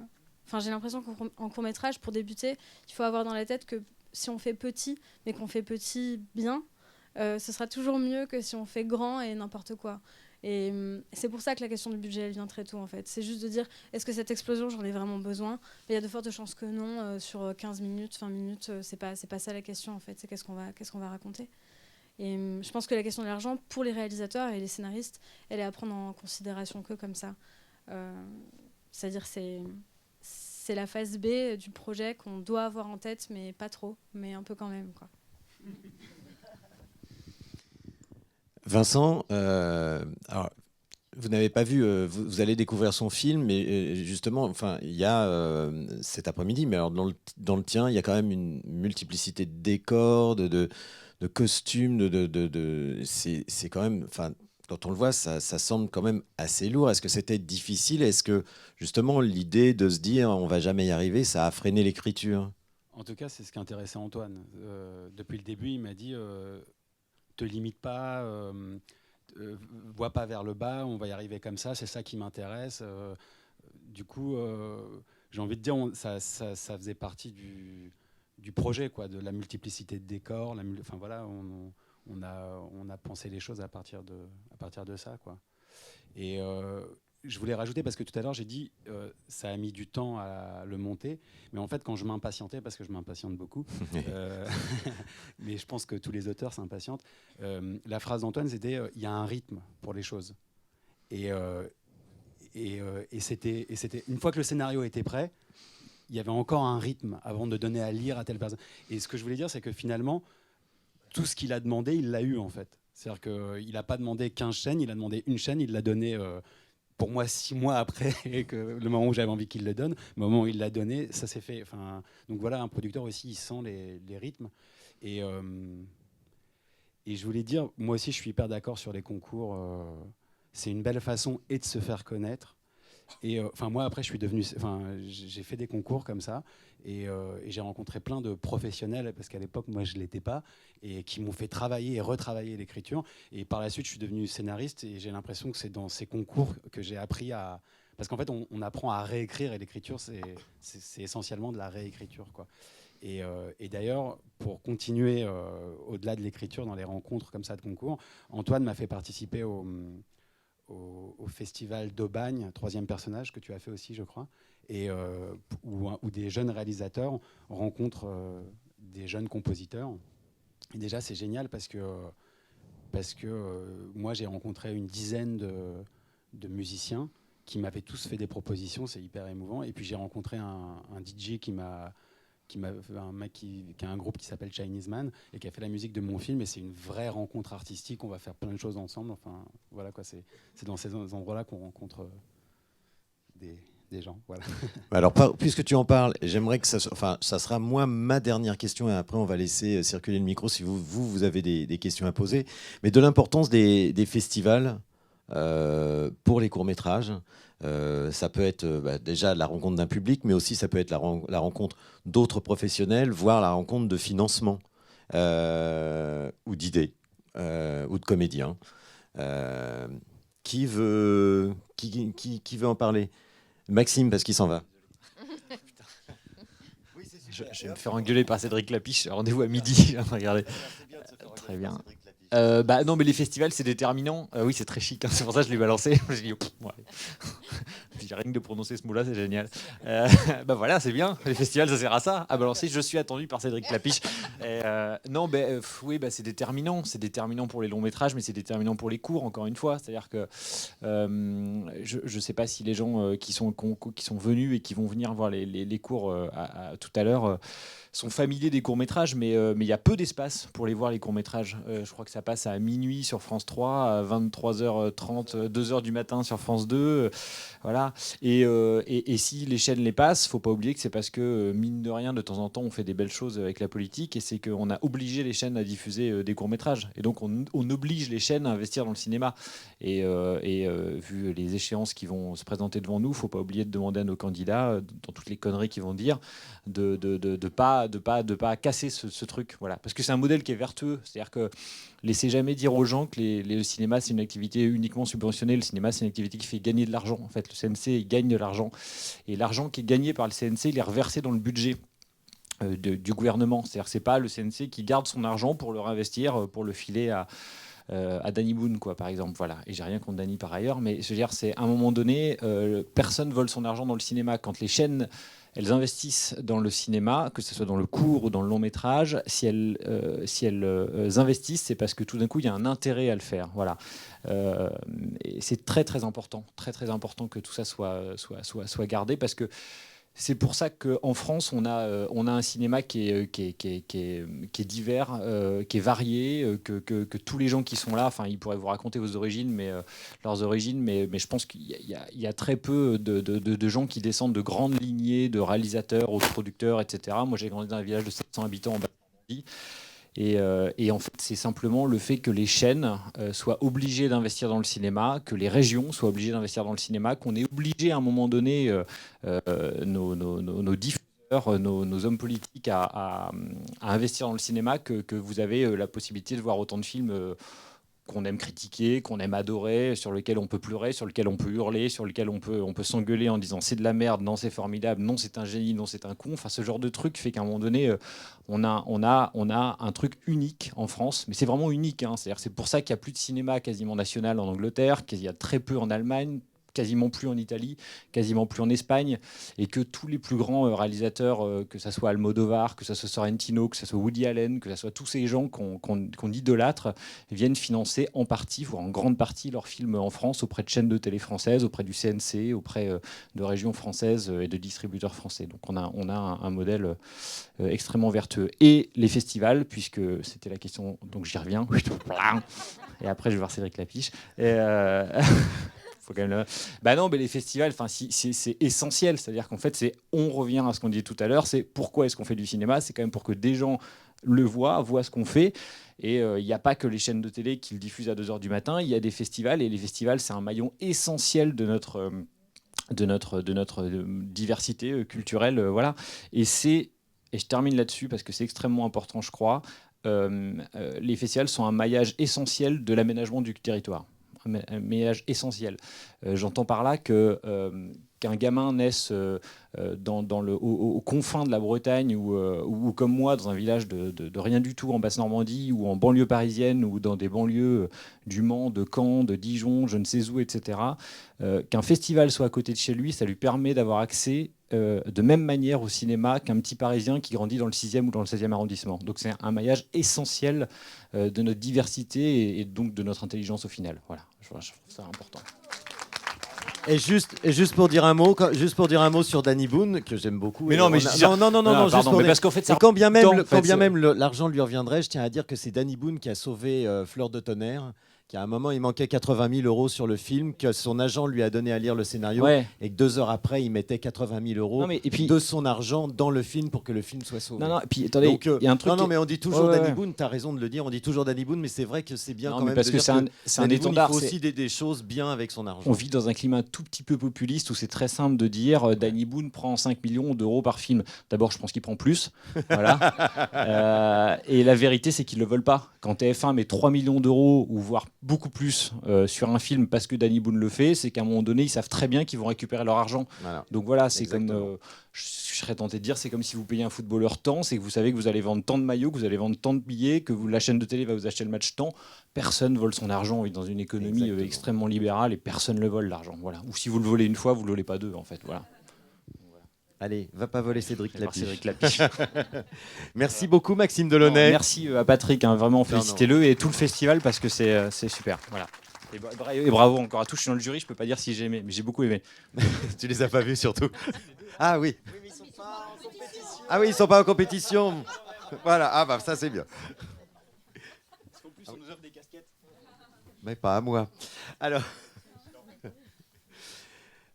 j'ai l'impression qu'en court-métrage, pour débuter, il faut avoir dans la tête que si on fait petit, mais qu'on fait petit bien, ce sera toujours mieux que si on fait grand et n'importe quoi. Et c'est pour ça que la question du budget, elle vient très tôt, en fait. C'est juste de dire, est-ce que cette explosion, j'en ai vraiment besoin ? Il y a de fortes chances que non. Sur 15 minutes, 20 minutes, c'est pas ça la question, en fait. C'est qu'est-ce qu'on va raconter. Et je pense que la question de l'argent, pour les réalisateurs et les scénaristes, elle est à prendre en considération que comme ça. C'est-à-dire, c'est la phase B du projet qu'on doit avoir en tête, mais pas trop, mais un peu quand même, quoi. Vincent, alors, vous n'avez pas vu, vous allez découvrir son film, mais justement, il y a cet après-midi, mais alors dans le tien, il y a quand même une multiplicité de décors, de costumes, c'est quand même, quand on le voit, ça semble quand même assez lourd. Est-ce que c'était difficile ? Est-ce que justement l'idée de se dire on va jamais y arriver, ça a freiné l'écriture ? En tout cas, c'est ce qui intéressait Antoine. Depuis le début, il m'a dit te limite pas, vois pas vers le bas, on va y arriver comme ça, c'est ça qui m'intéresse. Du coup, j'ai envie de dire, ça faisait partie du projet, quoi, de la multiplicité de décors. On a pensé les choses à partir de ça, quoi. Et je voulais rajouter, parce que tout à l'heure j'ai dit ça a mis du temps à le monter, mais en fait quand je m'impatientais, parce que je m'impatiente beaucoup, mais je pense que tous les auteurs s'impatientent, la phrase d'Antoine c'était il y a un rythme pour les choses. Et c'était une fois que le scénario était prêt, il y avait encore un rythme avant de donner à lire à telle personne. Et ce que je voulais dire, c'est que finalement tout ce qu'il a demandé, il l'a eu en fait. C'est-à-dire qu'il n'a pas demandé 15 chaînes, il a demandé une chaîne, il l'a donné pour moi 6 mois après que le moment où j'avais envie qu'il le donne. Le moment où il l'a donné, ça s'est fait. Donc voilà, un producteur aussi, il sent les rythmes. Et je voulais dire, moi aussi je suis hyper d'accord sur les concours. C'est une belle façon et de se faire connaître. Et moi après j'ai fait des concours comme ça et j'ai rencontré plein de professionnels, parce qu'à l'époque moi je l'étais pas, et qui m'ont fait travailler et retravailler l'écriture, et par la suite je suis devenu scénariste, et j'ai l'impression que c'est dans ces concours que j'ai appris parce qu'en fait on apprend à réécrire, et l'écriture c'est essentiellement de la réécriture, quoi. Et d'ailleurs, pour continuer au-delà de l'écriture dans les rencontres comme ça de concours, Antoine m'a fait participer au festival d'Aubagne, 3e personnage, que tu as fait aussi, je crois, et où des jeunes réalisateurs rencontrent des jeunes compositeurs. Et déjà, c'est génial parce que moi, j'ai rencontré une dizaine de musiciens qui m'avaient tous fait des propositions, c'est hyper émouvant. Et puis, j'ai rencontré un DJ un mec qui a un groupe qui s'appelle Chinese Man et qui a fait la musique de mon film, et c'est une vraie rencontre artistique, on va faire plein de choses ensemble, voilà quoi, c'est dans ces endroits-là qu'on rencontre des gens, voilà. Alors puisque tu en parles, j'aimerais que ça sera moi ma dernière question, et après on va laisser circuler le micro si vous avez des questions à poser, mais de l'importance des festivals pour les courts-métrages. Ça peut être déjà la rencontre d'un public, mais aussi ça peut être la rencontre d'autres professionnels, voire la rencontre de financement ou d'idées ou de comédiens. Qui veut en parler ? Maxime, parce qu'il s'en va. Je vais me faire engueuler par Cédric Lapiche. Rendez-vous à midi. Regardez. Très bien. Non, mais les festivals, c'est déterminant. Oui, c'est très chic, hein. C'est pour ça que je l'ai balancé. Je dis, ouais. Rien que de prononcer ce mot-là, c'est génial. Bah voilà, c'est bien. Les festivals, ça sert à ça, à balancer. Je suis attendu par Cédric Clapiche. Non, oui, c'est déterminant. C'est déterminant pour les longs métrages, mais c'est déterminant pour les courts, encore une fois. C'est-à-dire que je ne sais pas si les gens qui sont venus et qui vont venir voir les courts tout à l'heure sont familiers des courts-métrages, mais il y a peu d'espace pour les voir, les courts-métrages. Je crois que ça passe à minuit sur France 3, à 23h30, 2h du matin sur France 2. Voilà. Et si les chaînes les passent, il ne faut pas oublier que c'est parce que, mine de rien, de temps en temps, on fait des belles choses avec la politique, et c'est qu'on a obligé les chaînes à diffuser des courts-métrages. Et donc, on oblige les chaînes à investir dans le cinéma. Et vu les échéances qui vont se présenter devant nous, il ne faut pas oublier de demander à nos candidats, dans toutes les conneries qu'ils vont dire, de pas casser ce truc, voilà, parce que c'est un modèle qui est vertueux. C'est-à-dire que laissez jamais dire aux gens que le cinéma c'est une activité uniquement subventionnée. Le cinéma c'est une activité qui fait gagner de l'argent. En fait, le CNC il gagne de l'argent, et l'argent qui est gagné par le CNC il est reversé dans le budget du gouvernement. C'est-à-dire que c'est pas le CNC qui garde son argent pour le réinvestir, pour le filer à Danny Boone, quoi, par exemple. Voilà. Et j'ai rien contre Danny par ailleurs, mais je veux dire, c'est à un moment donné, personne vole son argent dans le cinéma. Quand les chaînes elles investissent dans le cinéma, que ce soit dans le court ou dans le long métrage, si elles investissent, c'est parce que tout d'un coup, il y a un intérêt à le faire. Voilà. Et c'est très, très important que tout ça soit gardé, parce que c'est pour ça qu'en France, on a un cinéma qui est divers, qui est varié, que tous les gens qui sont là, enfin, ils pourraient vous raconter leurs origines, mais je pense qu'il y a très peu de gens qui descendent de grandes lignées de réalisateurs ou de producteurs, etc. Moi, j'ai grandi dans un village de 700 habitants en Basse-Normandie. Et en fait, c'est simplement le fait que les chaînes soient obligées d'investir dans le cinéma, que les régions soient obligées d'investir dans le cinéma, qu'on est obligé à un moment donné, nos diffuseurs, nos hommes politiques à investir dans le cinéma, que vous avez la possibilité de voir autant de films qu'on aime critiquer, qu'on aime adorer, sur lequel on peut pleurer, sur lequel on peut hurler, sur lequel on peut s'engueuler en disant c'est de la merde, non c'est formidable, non c'est un génie, non c'est un con. Enfin, ce genre de truc fait qu'à un moment donné, on a un truc unique en France, mais c'est vraiment unique. Hein. C'est-à-dire, c'est pour ça qu'il n'y a plus de cinéma quasiment national en Angleterre, qu'il y a très peu en Allemagne, quasiment plus en Italie, quasiment plus en Espagne, et que tous les plus grands réalisateurs, que ce soit Almodovar, que ce soit Sorrentino, que ce soit Woody Allen, que ce soit tous ces gens qu'on idolâtre, viennent financer en partie, voire en grande partie, leurs films en France auprès de chaînes de télé françaises, auprès du CNC, auprès de régions françaises et de distributeurs français. Donc on a un modèle extrêmement vertueux. Et les festivals, puisque c'était la question, donc j'y reviens, et après je vais voir Cédric Clapiche. Faut quand même non, mais les festivals, c'est essentiel. C'est-à-dire qu'en fait, on revient à ce qu'on disait tout à l'heure, c'est pourquoi est-ce qu'on fait du cinéma. C'est quand même pour que des gens le voient ce qu'on fait. Et il n'y a pas que les chaînes de télé qui le diffusent à 2h du matin. Il y a des festivals, et les festivals, c'est un maillon essentiel de notre diversité culturelle. Voilà. Et je termine là-dessus parce que c'est extrêmement important, je crois. Les festivals sont un maillage essentiel de l'aménagement du territoire. Un maillage essentiel. J'entends par là qu'un gamin naisse aux confins de la Bretagne ou comme moi dans un village de rien du tout en Basse-Normandie ou en banlieue parisienne ou dans des banlieues du Mans, de Caen, de Dijon, je ne sais où, etc. Qu'un festival soit à côté de chez lui, ça lui permet d'avoir accès de même manière au cinéma qu'un petit Parisien qui grandit dans le 6e ou dans le 16e arrondissement. Donc c'est un maillage essentiel de notre diversité et donc de notre intelligence au final. Voilà, je trouve ça important. Et juste pour dire un mot, sur Danny Boone que j'aime beaucoup. Mais non, mais non, juste pour parce qu'en fait, ça quand bien même l'argent lui reviendrait, je tiens à dire que c'est Danny Boone qui a sauvé Fleur de tonnerre. Qu'à un moment, il manquait 80 000 euros sur le film, que son agent lui a donné à lire le scénario, et que 2 heures après, il mettait 80 000 euros de son argent dans le film pour que le film soit sauvé. Non, et puis attendez, il y a un truc. Non, mais on dit toujours Danny Boone, tu as raison de le dire, on dit toujours Danny Boone, mais c'est vrai que c'est bien quand même parce de que dire c'est un étendard. Il faut aussi des choses bien avec son argent. On vit dans un climat un tout petit peu populiste où c'est très simple de dire Danny Boone prend 5 millions d'euros par film. D'abord, je pense qu'il prend plus. Voilà. Et la vérité, c'est qu'ils ne le veulent pas. Quand TF1 met 3 millions d'euros, ou voire beaucoup plus sur un film parce que Danny Boone le fait, c'est qu'à un moment donné, ils savent très bien qu'ils vont récupérer leur argent. Voilà. Donc voilà, c'est comme, Exactement. je serais tenté de dire, c'est comme si vous payez un footballeur tant, c'est que vous savez que vous allez vendre tant de maillots, que vous allez vendre tant de billets, que la chaîne de télé va vous acheter le match tant. Personne vole son argent, on vit dans une économie extrêmement libérale et personne ne le vole l'argent. Voilà. Ou si vous le volez une fois, vous ne le volez pas deux en fait. Voilà. Allez, va pas voler Cédric Allez voir Lapiche. Cédric Lapiche. Merci beaucoup Maxime Delaunay. Merci à Patrick, hein, vraiment félicitez-le et tout le festival parce que c'est super. Voilà. Et bravo encore à tous. Je suis dans le jury, je peux pas dire si j'ai aimé, mais j'ai beaucoup aimé. Tu les as pas vus surtout. Ah oui. Ah oui, ils sont pas en compétition. Voilà. Ah bah ça c'est bien. En plus, on nous offre des casquettes. Mais pas à moi. Alors.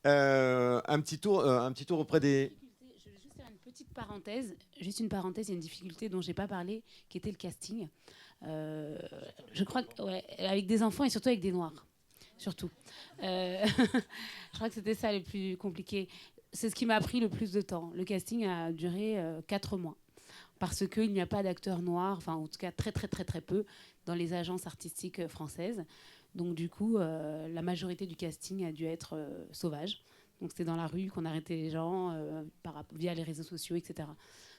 Un petit tour auprès des. Je vais juste faire une petite parenthèse. Juste une parenthèse, il y a une difficulté dont j'ai pas parlé, qui était le casting. Je crois que, avec des enfants et surtout avec des noirs, surtout. Je crois que c'était ça le plus compliqué. C'est ce qui m'a pris le plus de temps. Le casting a duré 4 mois parce qu'il n'y a pas d'acteurs noirs, enfin en tout cas très très très très peu dans les agences artistiques françaises. Donc du coup, la majorité du casting a dû être sauvage. Donc c'était dans la rue qu'on arrêtait les gens via les réseaux sociaux, etc.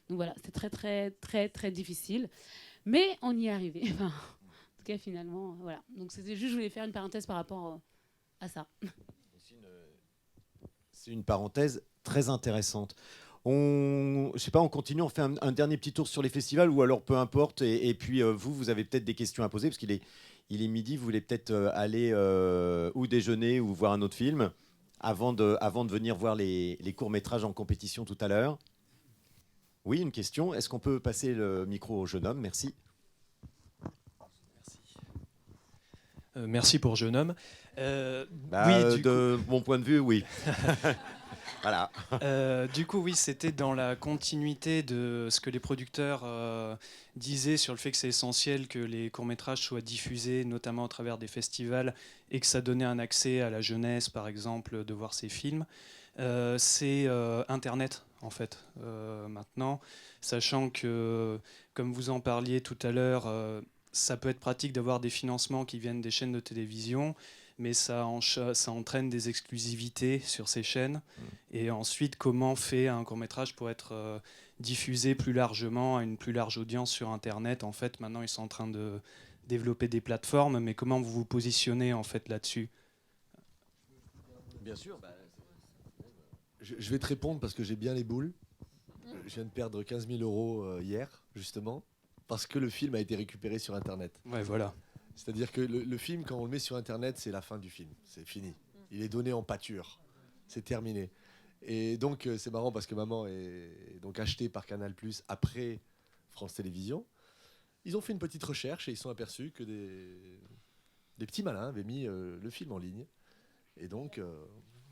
Donc voilà, c'était très très très très difficile, mais on y est arrivé. Enfin, en tout cas, finalement, voilà. Donc c'était juste, je voulais faire une parenthèse par rapport à ça. C'est une parenthèse très intéressante. Je sais pas, on continue, on fait un dernier petit tour sur les festivals ou alors peu importe. Et puis vous avez peut-être des questions à poser parce qu'il est midi. Vous voulez peut-être aller ou déjeuner ou voir un autre film avant de venir voir les courts-métrages en compétition tout à l'heure. Oui, une question. Est-ce qu'on peut passer le micro au jeune homme? Merci. Merci pour jeune homme. De mon point de vue, oui. Voilà. Du coup, oui, c'était dans la continuité de ce que les producteurs disaient sur le fait que c'est essentiel que les courts-métrages soient diffusés, notamment à travers des festivals, et que ça donnait un accès à la jeunesse, par exemple, de voir ces films. C'est Internet, en fait, maintenant, sachant que, comme vous en parliez tout à l'heure, ça peut être pratique d'avoir des financements qui viennent des chaînes de télévision, mais ça entraîne des exclusivités sur ces chaînes. Et ensuite, comment fait un court-métrage pour être diffusé plus largement à une plus large audience sur Internet? En fait, maintenant, ils sont en train de développer des plateformes, mais comment vous vous positionnez en fait là-dessus? Bien sûr. Je vais te répondre parce que j'ai bien les boules. Je viens de perdre 15 000 € hier, justement, parce que le film a été récupéré sur Internet. Ouais, voilà. C'est-à-dire que le film, quand on le met sur Internet, c'est la fin du film. C'est fini. Il est donné en pâture. C'est terminé. Et donc, c'est marrant parce que maman est donc achetée par Canal+ après France Télévisions. Ils ont fait une petite recherche et ils sont aperçus que des petits malins avaient mis le film en ligne. Et donc,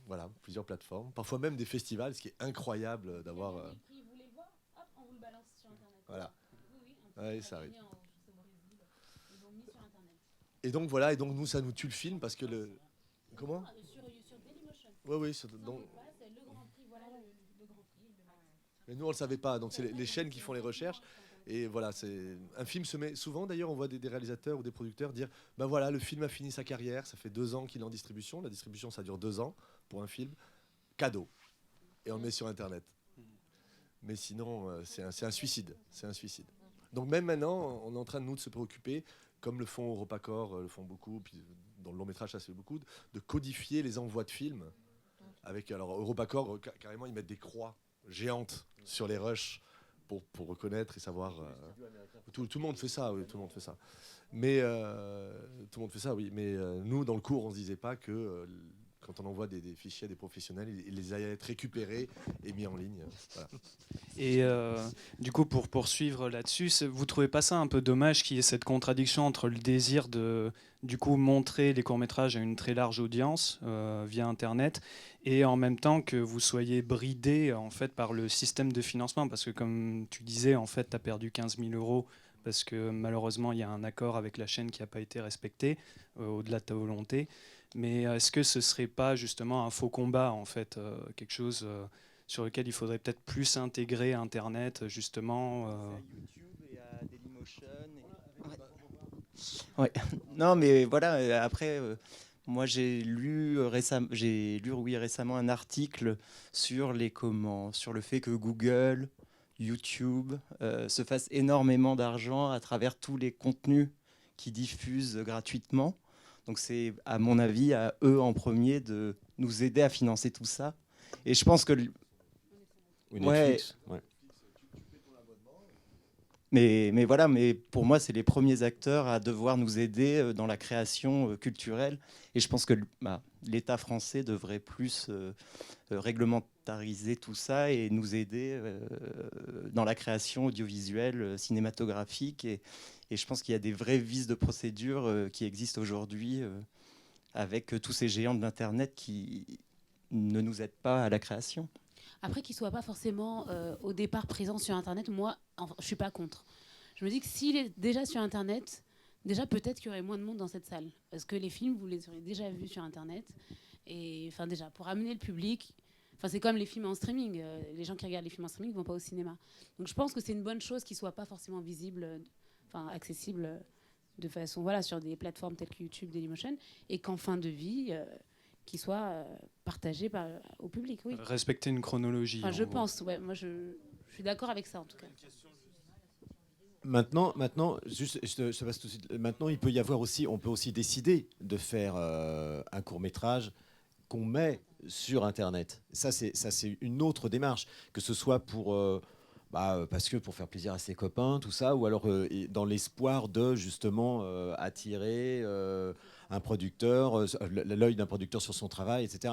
voilà, plusieurs plateformes. Parfois même des festivals, ce qui est incroyable d'avoir... Voilà. Oui, ça arrive. Et donc voilà, et donc nous ça nous tue le film parce que le comment sur Dailymotion. Oui, donc... Mais nous on le savait pas, donc c'est les chaînes qui font les recherches et voilà, c'est un film se met souvent d'ailleurs on voit des réalisateurs ou des producteurs dire ben voilà le film a fini sa carrière, ça fait 2 ans qu'il est en distribution, la distribution ça dure 2 ans pour un film, cadeau et on le met sur Internet. Mais sinon c'est un suicide, c'est un suicide. Donc même maintenant on est en train de se préoccuper. Comme le font EuropaCorp, le font beaucoup, puis dans le long métrage ça se fait beaucoup, de codifier les envois de films. Avec, alors EuropaCorp, carrément ils mettent des croix géantes sur les rushs pour reconnaître et savoir... tout le monde fait ça, oui, tout le monde fait ça. Mais tout le monde fait ça, oui. Mais nous, dans le cours, on ne se disait pas que quand on envoie des fichiers à des professionnels, ils les allaient être récupérés et mis en ligne. Voilà. Et du coup, pour poursuivre là-dessus, vous ne trouvez pas ça un peu dommage qu'il y ait cette contradiction entre le désir de du coup, montrer les courts-métrages à une très large audience via Internet et en même temps que vous soyez bridé en fait, par le système de financement? Parce que comme tu disais, en fait, tu as perdu 15 000 € parce que malheureusement, il y a un accord avec la chaîne qui n'a pas été respecté, au-delà de ta volonté. Mais est-ce que ce ne serait pas justement un faux combat, en fait, quelque chose sur lequel il faudrait peut-être plus intégrer Internet, justement à YouTube et à Dailymotion. Ouais. Non, mais voilà, après, moi j'ai lu récemment un article sur sur le fait que Google, YouTube se fassent énormément d'argent à travers tous les contenus qu'ils diffusent gratuitement. Donc c'est, à mon avis, à eux en premier de nous aider à financer tout ça. Et je pense que... Ou Netflix, ouais. Mais voilà, mais pour moi, c'est les premiers acteurs à devoir nous aider dans la création culturelle. Et je pense que l'État français devrait plus réglementariser tout ça et nous aider dans la création audiovisuelle, cinématographique. Et je pense qu'il y a des vrais vices de procédure qui existent aujourd'hui avec tous ces géants de l'Internet qui ne nous aident pas à la création. Après, qu'il ne soit pas forcément au départ présent sur Internet, moi, je ne suis pas contre. Je me dis que s'il est déjà sur Internet, déjà peut-être qu'il y aurait moins de monde dans cette salle. Parce que les films, vous les aurez déjà vus sur Internet. Et enfin, déjà, pour amener le public, c'est comme les films en streaming. Les gens qui regardent les films en streaming ne vont pas au cinéma. Donc je pense que c'est une bonne chose qu'ils ne soient pas forcément visibles, accessibles de façon, sur des plateformes telles que YouTube, Dailymotion. Et qu'en fin de vie... qui soit partagé au public, oui. Respecter une chronologie. Je pense, ouais. Moi, je suis d'accord avec ça, en tout cas. Maintenant, juste, je te passe tout de suite. Maintenant, il peut y avoir aussi, on peut aussi décider de faire un court-métrage qu'on met sur Internet. Ça, c'est une autre démarche, que ce soit pour faire plaisir à ses copains, tout ça, ou alors dans l'espoir de justement attirer un producteur, l'œil d'un producteur sur son travail, etc.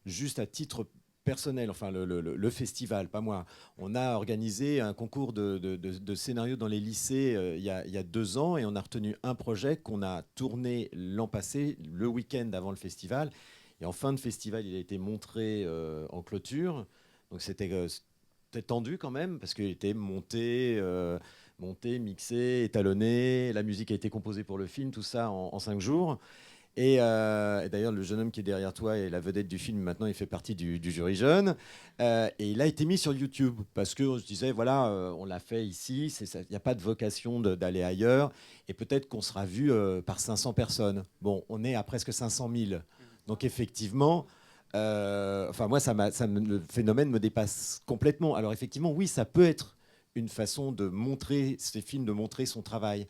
Juste à titre personnel, le festival, pas moi. On a organisé un concours de scénarios dans les lycées il y a 2 ans et on a retenu un projet qu'on a tourné l'an passé, le week-end avant le festival. Et en fin de festival, il a été montré en clôture. Donc c'était tendu quand même parce qu'il était monté, mixé, étalonné. La musique a été composée pour le film, tout ça en 5 jours. Et d'ailleurs, le jeune homme qui est derrière toi est la vedette du film. Maintenant, il fait partie du jury jeune. Et il a été mis sur YouTube parce qu'on se disait, on l'a fait ici. Il n'y a pas de vocation d'aller ailleurs. Et peut-être qu'on sera vu par 500 personnes. Bon, on est à presque 500 000. Donc effectivement... moi, le phénomène me dépasse complètement. Alors effectivement, oui, ça peut être une façon de montrer ces films, de montrer son travail.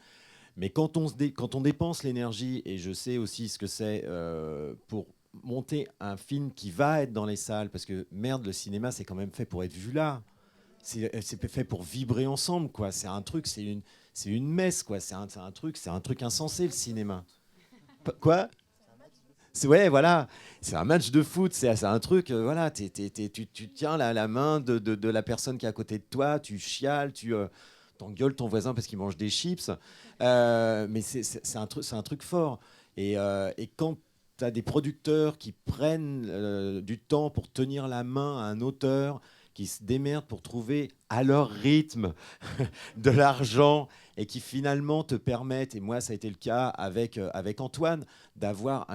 Mais quand on dépense l'énergie, et je sais aussi ce que c'est pour monter un film qui va être dans les salles, parce que merde, le cinéma, c'est quand même fait pour être vu là. C'est fait pour vibrer ensemble, quoi. C'est un truc, c'est une messe, quoi. C'est un truc insensé, le cinéma. Quoi ? Ouais, voilà, c'est un match de foot, c'est un truc, tu tiens la main de la personne qui est à côté de toi, tu chiales, tu t'engueules ton voisin parce qu'il mange des chips, mais c'est un truc fort. Et quand tu as des producteurs qui prennent du temps pour tenir la main à un auteur, qui se démerdent pour trouver à leur rythme de l'argent et qui finalement te permettent, et moi ça a été le cas avec Antoine, d'avoir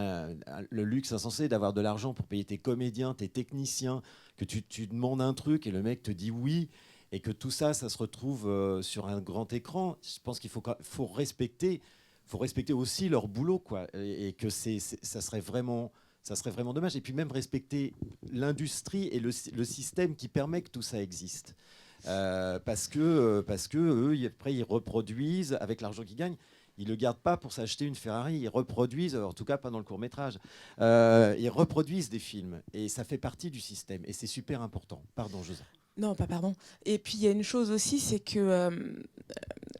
le luxe insensé, d'avoir de l'argent pour payer tes comédiens, tes techniciens, que tu demandes un truc et le mec te dit oui, et que tout ça, ça se retrouve sur un grand écran. Je pense qu'il faut respecter aussi leur boulot, quoi, et que ça serait vraiment dommage. Et puis même respecter l'industrie et le système qui permet que tout ça existe. Parce que eux, après, ils reproduisent avec l'argent qu'ils gagnent. Ils ne le gardent pas pour s'acheter une Ferrari. Ils reproduisent, en tout cas pas dans le court-métrage, ils reproduisent des films. Et ça fait partie du système. Et c'est super important. Pardon, José. Non, pas pardon. Et puis il y a une chose aussi, c'est que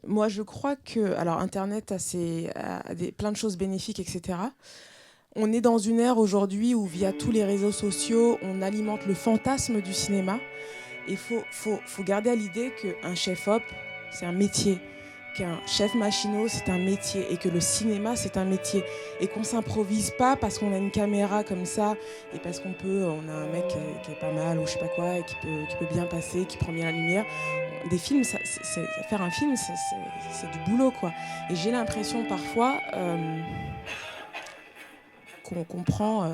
moi je crois que... Alors Internet a plein de choses bénéfiques, etc. On est dans une ère aujourd'hui où, via tous les réseaux sociaux, on alimente le fantasme du cinéma. Et il faut garder à l'idée qu'un chef-op, c'est un métier, qu'un chef machinot, c'est un métier, et que le cinéma, c'est un métier. Et qu'on ne s'improvise pas parce qu'on a une caméra comme ça, et parce on a un mec qui est pas mal, ou je sais pas quoi, et qui peut bien passer, qui prend bien la lumière. Des films, faire un film, c'est du boulot, quoi. Et j'ai l'impression parfois... qu'on prend,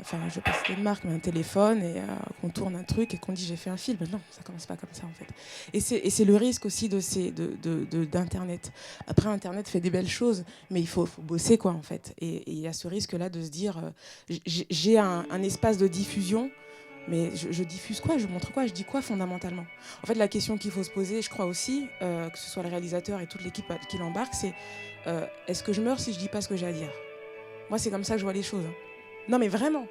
enfin je vais pas citer de marque, mais un téléphone et qu'on tourne un truc et qu'on dit j'ai fait un film. Non, ça commence pas comme ça en fait. Et c'est le risque aussi d'Internet. Après, Internet fait des belles choses, mais il faut bosser quoi en fait. Et il y a ce risque-là de se dire j'ai un espace de diffusion. Mais je diffuse quoi? Je montre quoi? Je dis quoi fondamentalement? En fait, la question qu'il faut se poser, je crois aussi, que ce soit le réalisateur et toute l'équipe qui l'embarque, c'est est-ce que je meurs si je dis pas ce que j'ai à dire? Moi, c'est comme ça que je vois les choses. Non, mais vraiment.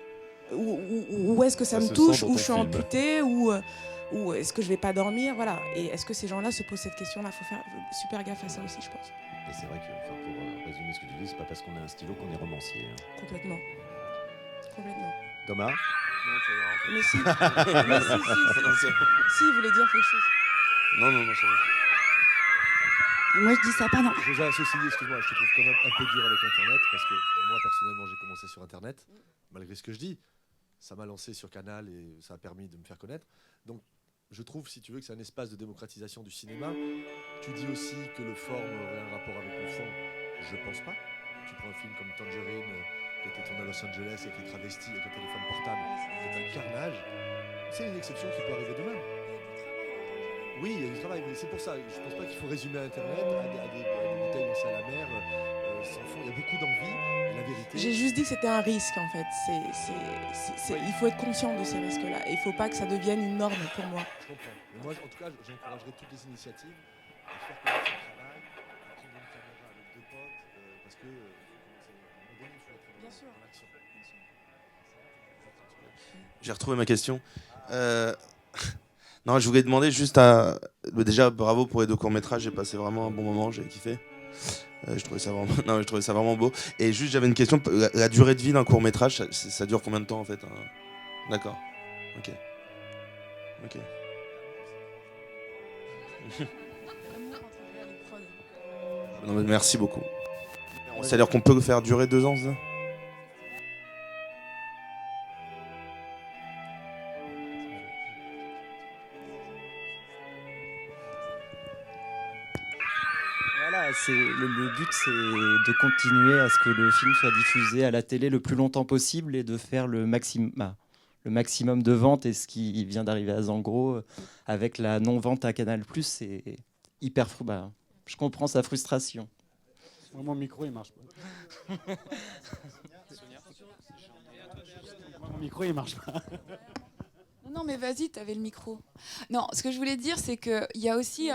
Où est-ce que ça me touche? Où je suis amputée? Ou est-ce que je vais pas dormir? Voilà. Et est-ce que ces gens-là se posent cette question-là? Il faut faire super gaffe à ça aussi, je pense. Et c'est vrai que, pour résumer ce que tu dis, c'est pas parce qu'on a un stylo qu'on est romancier. Complètement. Thomas? Mais si. Si, il voulait dire quelque chose. Non, ça va. Moi, je dis ça, pardon. José, ceci dit, excuse-moi, je te trouve quand même un peu dur avec Internet, parce que moi, personnellement, j'ai commencé sur Internet, malgré ce que je dis. Ça m'a lancé sur Canal et ça a permis de me faire connaître. Donc, je trouve, si tu veux, que c'est un espace de démocratisation du cinéma. Tu dis aussi que le forme aurait un rapport avec le fond. Je pense pas. Tu prends un film comme Tangerine, qui a été tourné à Los Angeles avec les travestis, avec un téléphone portable, c'est un carnage. C'est une exception qui peut arriver demain. Oui, il y a du travail, mais c'est pour ça. Je pense pas qu'il faut résumer Internet à des bouteilles lancées à la mer sans fond. Il y a beaucoup d'envie, et la vérité... J'ai juste dit que c'était un risque, en fait. Il faut être conscient de ces risques-là. Et il ne faut pas que ça devienne une norme pour moi. Je comprends. Mais moi, en tout cas, j'encouragerais toutes les initiatives à faire connaître ce travail, à prendre une caméra avec deux potes, parce que... Bien sûr. J'ai retrouvé ma question. Non, je voulais demander juste déjà, bravo pour les 2 courts-métrages, j'ai passé vraiment un bon moment, j'ai kiffé. Je trouvais ça vraiment beau. Et juste, j'avais une question, la durée de vie d'un court-métrage, ça dure combien de temps en fait? D'accord. Ok. Non, mais merci beaucoup. C'est-à-dire qu'on peut le faire durer 2 ans, ça? Le but, c'est de continuer à ce que le film soit diffusé à la télé le plus longtemps possible et de faire le maximum de ventes. Et ce qui vient d'arriver à Zangro, avec la non-vente à Canal+, c'est hyper fou. Je comprends sa frustration. Mon micro, il marche pas. Mon micro, il marche pas. Non, mais vas-y, t'avais le micro. Non, ce que je voulais dire, c'est qu'il y a aussi...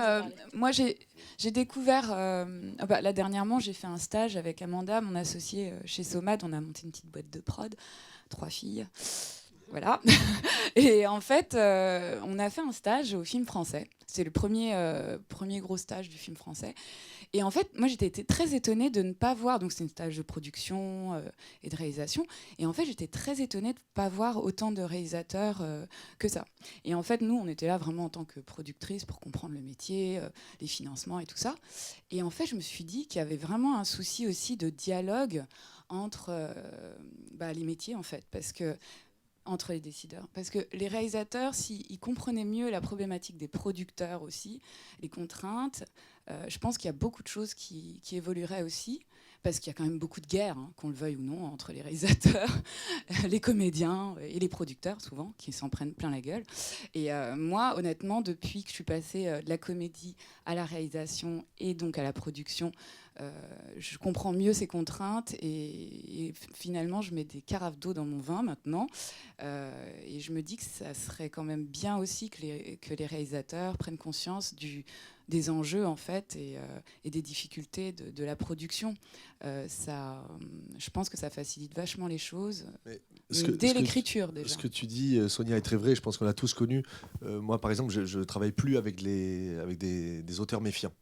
moi, j'ai découvert... là, dernièrement, j'ai fait un stage avec Amanda, mon associée chez Somad. On a monté une petite boîte de prod, 3 filles. Voilà. Et en fait, on a fait un stage au film français. C'est le premier gros stage du film français. Et en fait, moi, j'étais très étonnée de ne pas voir... Donc, c'est un stage de production et de réalisation. Et en fait, j'étais très étonnée de ne pas voir autant de réalisateurs que ça. Et en fait, nous, on était là vraiment en tant que productrice pour comprendre le métier, les financements et tout ça. Et en fait, je me suis dit qu'il y avait vraiment un souci aussi de dialogue entre les métiers, en fait. Entre les décideurs. Parce que les réalisateurs, s'ils comprenaient mieux la problématique des producteurs aussi, les contraintes, je pense qu'il y a beaucoup de choses qui évolueraient aussi, parce qu'il y a quand même beaucoup de guerres, qu'on le veuille ou non, entre les réalisateurs, les comédiens et les producteurs, souvent, qui s'en prennent plein la gueule. Et moi, honnêtement, depuis que je suis passée de la comédie à la réalisation et donc à la production, je comprends mieux ces contraintes et finalement je mets des carafes d'eau dans mon vin maintenant et je me dis que ça serait quand même bien aussi que les réalisateurs prennent conscience des enjeux en fait et des difficultés de la production. Je pense que ça facilite vachement les choses dès l'écriture déjà. Ce que tu dis, Sonia, est très vrai. Je pense qu'on l'a tous connu. Moi, par exemple, je ne travaille plus avec des auteurs méfiants.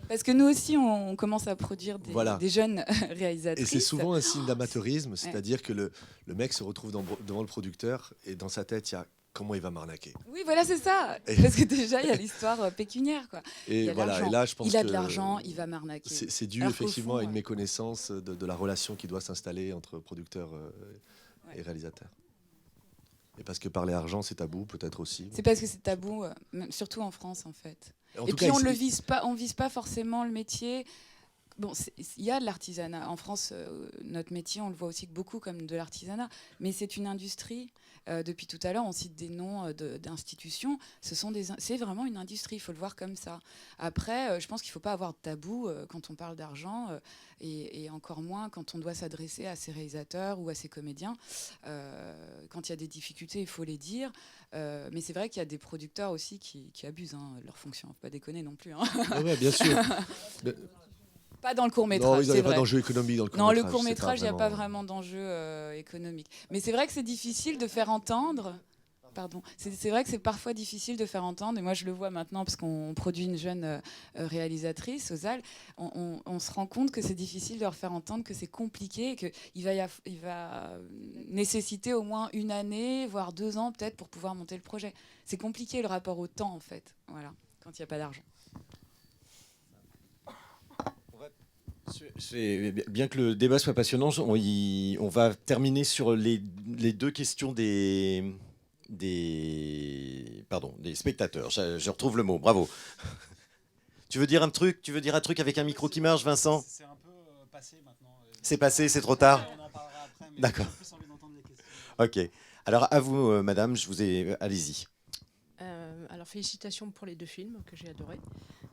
Parce que nous aussi, on commence à produire des jeunes réalisateurs. Et c'est souvent un signe d'amateurisme, c'est-à-dire que le mec se retrouve devant le producteur et dans sa tête, il y a comment il va m'arnaquer. Oui, voilà, c'est ça. Parce que déjà, il y a l'histoire pécuniaire. Quoi. Et là, je pense il a de l'argent, il va m'arnaquer. C'est dû effectivement à une méconnaissance de la relation qui doit s'installer entre producteur et réalisateur. Et parce que parler argent, c'est tabou, peut-être aussi. C'est parce que c'est tabou, surtout en France, en fait. Et puis, on vise pas forcément le métier bon, il y a de l'artisanat. En France, notre métier, on le voit aussi beaucoup comme de l'artisanat, mais c'est une industrie. Depuis tout à l'heure, on cite des noms d'institutions. C'est vraiment une industrie, il faut le voir comme ça. Après, je pense qu'il ne faut pas avoir de tabou quand on parle d'argent, et encore moins quand on doit s'adresser à ses réalisateurs ou à ses comédiens. Quand il y a des difficultés, il faut les dire. Mais c'est vrai qu'il y a des producteurs aussi qui abusent de leur fonction. Il ne faut pas déconner non plus. Hein. Ah ouais, bien sûr. Pas dans le court-métrage. Non, ils n'avaient pas d'enjeu économique dans le court-métrage. Non, le court-métrage, il n'y a pas vraiment d'enjeu économique. Mais c'est vrai que c'est difficile de faire entendre. Pardon. C'est vrai que c'est parfois difficile de faire entendre. Et moi, je le vois maintenant parce qu'on produit une jeune réalisatrice, Ozal. On se rend compte que c'est difficile de leur faire entendre que c'est compliqué et qu'il va nécessiter au moins 1 année, voire 2 ans peut-être pour pouvoir monter le projet. C'est compliqué le rapport au temps, en fait. Voilà, quand il n'y a pas d'argent. Bien que le débat soit passionnant, on va terminer sur les 2 questions des spectateurs. Je retrouve le mot, bravo. Tu veux dire un truc avec un micro qui marche, Vincent ? C'est un peu passé maintenant. C'est passé, c'est trop tard ? On en parlera après, mais d'accord. j'ai plus envie d'entendre les questions. Ok. Alors à vous, madame, allez-y. Alors félicitations pour les 2 films que j'ai adorés.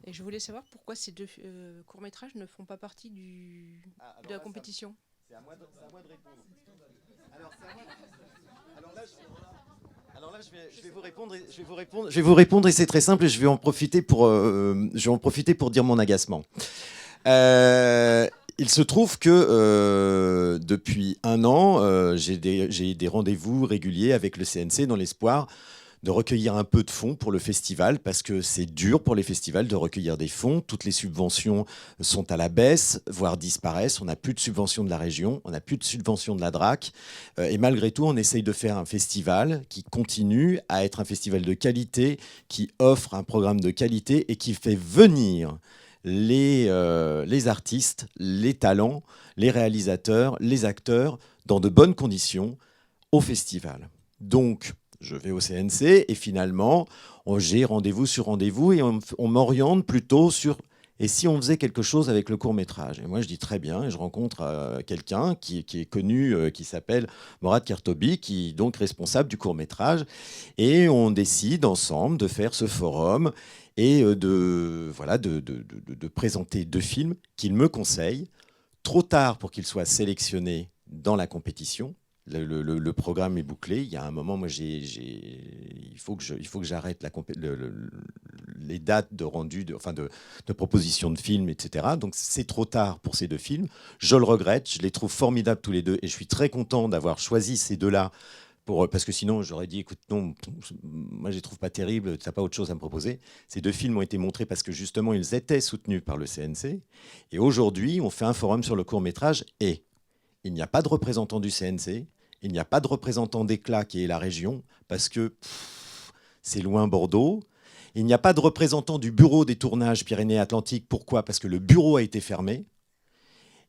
Et je voulais savoir pourquoi ces 2 courts-métrages ne font pas partie de la compétition. C'est à moi de répondre. Alors là, je vais vous répondre et c'est très simple et je vais en profiter pour dire mon agacement. Il se trouve que depuis 1 an, j'ai des rendez-vous réguliers avec le CNC dans l'espoir de recueillir un peu de fonds pour le festival, parce que c'est dur pour les festivals de recueillir des fonds. Toutes les subventions sont à la baisse, voire disparaissent. On n'a plus de subventions de la région, on n'a plus de subventions de la DRAC. Et malgré tout, on essaye de faire un festival qui continue à être un festival de qualité, qui offre un programme de qualité et qui fait venir les artistes, les talents, les réalisateurs, les acteurs, dans de bonnes conditions au festival. Donc, je vais au CNC et finalement, j'ai rendez-vous sur rendez-vous et on m'oriente plutôt sur « et si on faisait quelque chose avec le court-métrage ?» Et moi, je dis très bien, et je rencontre quelqu'un qui est connu, qui s'appelle Morad Kertobi, qui est donc responsable du court-métrage. Et on décide ensemble de faire ce forum et de présenter 2 films qu'il me conseille, trop tard pour qu'ils soient sélectionnés dans la compétition. Le programme est bouclé. Il y a un moment, moi, il faut que j'arrête les dates de rendu, de proposition de films, etc. Donc, c'est trop tard pour ces 2 films. Je le regrette. Je les trouve formidables tous les 2 et je suis très content d'avoir choisi ces 2-là. Parce que sinon, j'aurais dit, écoute, non, moi, je les trouve pas terribles, tu n'as pas autre chose à me proposer. Ces 2 films ont été montrés parce que, justement, ils étaient soutenus par le CNC. Et aujourd'hui, on fait un forum sur le court-métrage et il n'y a pas de représentant du CNC, il n'y a pas de représentant d'Éclat qui est la région, parce que c'est loin Bordeaux. Il n'y a pas de représentant du bureau des tournages Pyrénées-Atlantiques. Pourquoi ? Parce que le bureau a été fermé.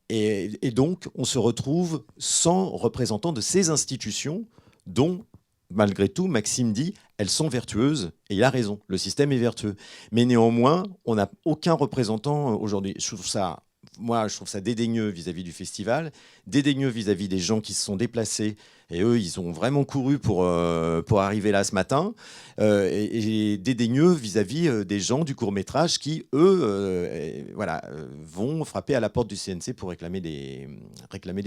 Et donc, on se retrouve sans représentant de ces institutions dont, malgré tout, Maxime dit, elles sont vertueuses. Et il a raison, le système est vertueux. Mais néanmoins, on n'a aucun représentant aujourd'hui. Je trouve ça dédaigneux vis-à-vis du festival, dédaigneux vis-à-vis des gens qui se sont déplacés. Et eux, ils ont vraiment couru pour arriver là ce matin. Et dédaigneux vis-à-vis des gens du court-métrage qui, eux, vont frapper à la porte du CNC pour réclamer des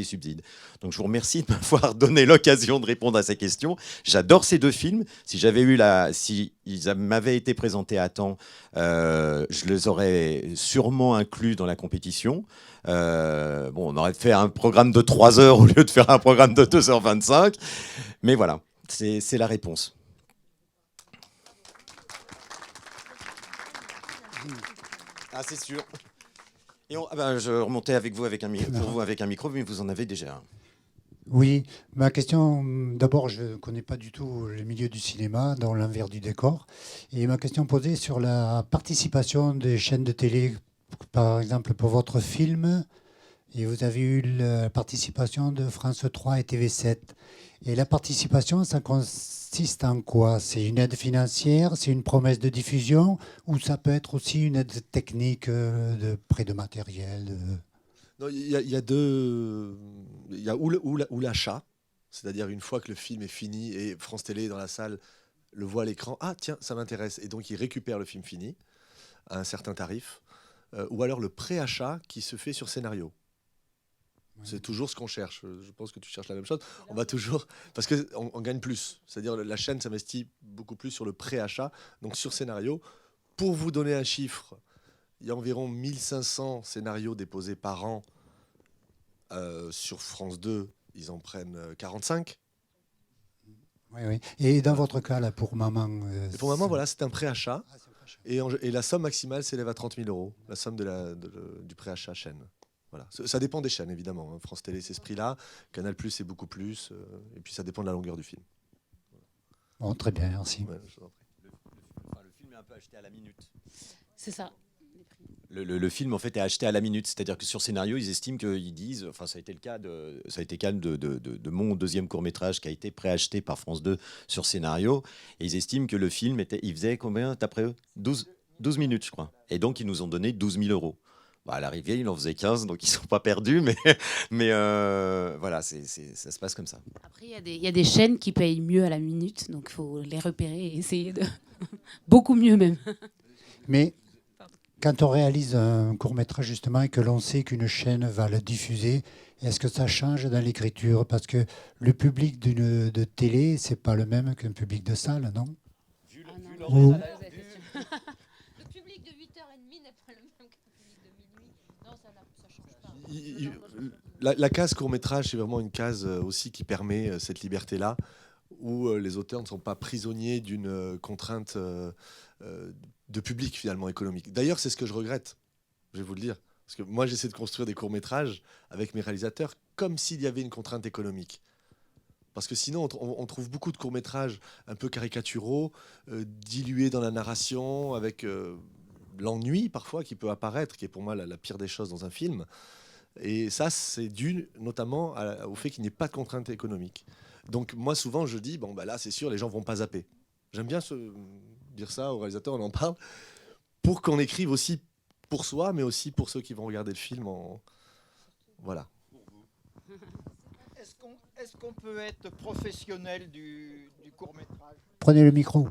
subsides. Donc je vous remercie de m'avoir donné l'occasion de répondre à ces questions. J'adore ces 2 films. Si ils m'avaient été présentés à temps, je les aurais sûrement inclus dans la compétition. On aurait fait un programme de 3 heures au lieu de faire un programme de 2h25. Mais voilà, c'est la réponse. Ah, c'est sûr. Et je remontais avec vous pour vous avec un micro, mais vous en avez déjà un. Oui, ma question, d'abord, je ne connais pas du tout le milieu du cinéma, dans l'envers du décor. Et ma question posée sur la participation des chaînes de télé, par exemple pour votre film, Et vous avez eu la participation de France 3 et TV7. Et la participation, ça consiste en quoi? C'est une aide financière, c'est une promesse de diffusion, ou ça peut être aussi une aide technique de prêt de matériel Non, il y a deux. Il y a ou l'achat, c'est-à-dire une fois que le film est fini et France Télé dans la salle le voit à l'écran, ah tiens, ça m'intéresse, et donc il récupère le film fini à un certain tarif, ou alors le préachat qui se fait sur scénario. C'est toujours ce qu'on cherche. Je pense que tu cherches la même chose. On va toujours... Parce qu'on gagne plus. C'est-à-dire la chaîne s'investit beaucoup plus sur le préachat, donc sur scénario. Pour vous donner un chiffre, il y a environ 1500 scénarios déposés par an sur France 2. Ils en prennent 45. Oui, oui. Et dans votre cas, là, pour Maman... Et pour Maman, voilà, c'est un préachat. Et la somme maximale s'élève à 30 000 €, la somme du préachat chaîne. Voilà. Ça dépend des chaînes, évidemment. France Télé, c'est ce prix-là. Canal+, c'est beaucoup plus. Et puis, ça dépend de la longueur du film. Bon, très bien, merci. Ouais, je vous en prie. Le film est un peu acheté à la minute. C'est ça. Le film en fait est acheté à la minute, c'est-à-dire que sur scénario, ils estiment qu'ils disent, enfin ça a été le cas de mon deuxième court-métrage qui a été préacheté par France 2 sur scénario, et ils estiment que le film il faisait combien d'après eux 12 minutes, je crois. Et donc ils nous ont donné 12 000 €. Bah, à l'arrivée, il en faisait 15, donc ils ne sont pas perdus, mais voilà, ça se passe comme ça. Après, il y a des chaînes qui payent mieux à la minute, donc il faut les repérer et essayer de... Beaucoup mieux même. Mais quand on réalise un court-métrage, justement, et que l'on sait qu'une chaîne va le diffuser, est-ce que ça change dans l'écriture? Parce que le public de télé, c'est pas le même qu'un public de salle, non? Ou... Le public de 8h30 n'est pas le même que le public de minuit. Non, ça change pas. La case court-métrage, c'est vraiment une case aussi qui permet cette liberté-là, où les auteurs ne sont pas prisonniers d'une contrainte de public, finalement, économique. D'ailleurs, c'est ce que je regrette, je vais vous le dire. Parce que moi, j'essaie de construire des courts-métrages avec mes réalisateurs comme s'il y avait une contrainte économique. Parce que sinon, on trouve beaucoup de courts-métrages un peu caricaturaux, dilués dans la narration, avec l'ennui parfois qui peut apparaître, qui est pour moi la pire des choses dans un film. Et ça, c'est dû notamment au fait qu'il n'y ait pas de contrainte économique. Donc moi, souvent, je dis, bon, bah là, c'est sûr, les gens ne vont pas zapper. J'aime bien dire ça aux réalisateurs, on en parle, pour qu'on écrive aussi pour soi, mais aussi pour ceux qui vont regarder le film. Voilà. Est-ce qu'on peut être professionnel du court-métrage? Prenez le micro.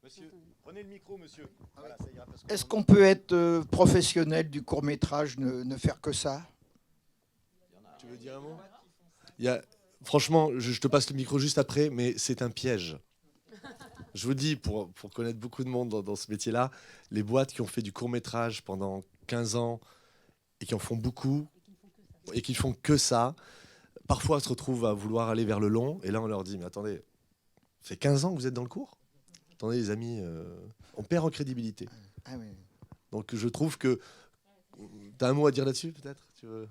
Monsieur, prenez le micro, monsieur. Voilà, ça ira, Est-ce qu'on peut être professionnel du court-métrage, ne faire que ça? Tu veux dire un mot? Franchement, je te passe le micro juste après, mais c'est un piège. Je vous dis, pour connaître beaucoup de monde dans ce métier-là, les boîtes qui ont fait du court-métrage pendant 15 ans et qui en font beaucoup et qui font que ça, parfois se retrouvent à vouloir aller vers le long. Et là, on leur dit, mais attendez, ça fait 15 ans que vous êtes dans le cours? Attendez, les amis, on perd en crédibilité. Ah oui. Donc, je trouve que... Tu as un mot à dire là-dessus, peut-être? Tu veux...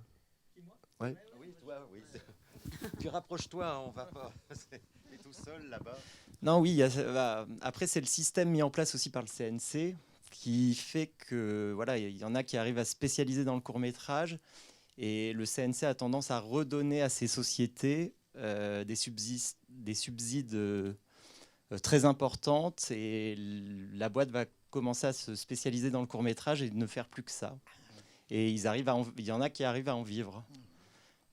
Ouais. Oui, toi, oui. Tu rapproches-toi, hein, on va pas... T'es tout seul là-bas. Non, oui, après, c'est le système mis en place aussi par le CNC qui fait que, voilà, il y en a qui arrivent à se spécialiser dans le court-métrage. Et le CNC a tendance à redonner à ces sociétés des subsides très importantes, et la boîte va commencer à se spécialiser dans le court-métrage et ne faire plus que ça. Et il y en a qui arrivent à en vivre.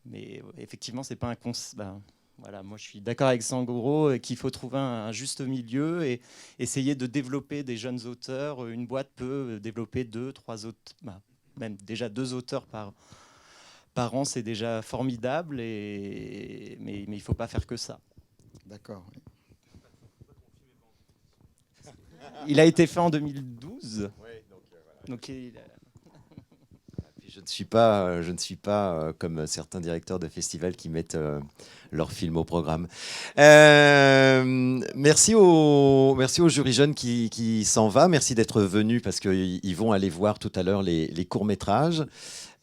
Mais effectivement, c'est pas un voilà, moi je suis d'accord avec Sangoro qu'il faut trouver un juste milieu et essayer de développer des jeunes auteurs. Une boîte peut développer 2, 3 auteurs, même déjà 2 auteurs par an, c'est déjà formidable, mais il ne faut pas faire que ça. D'accord. Il a été fait en 2012. Ouais, donc je ne suis pas comme certains directeurs de festivals qui mettent leurs films au programme. Merci au jury jeune qui s'en va. Merci d'être venu parce qu'ils vont aller voir tout à l'heure les courts-métrages.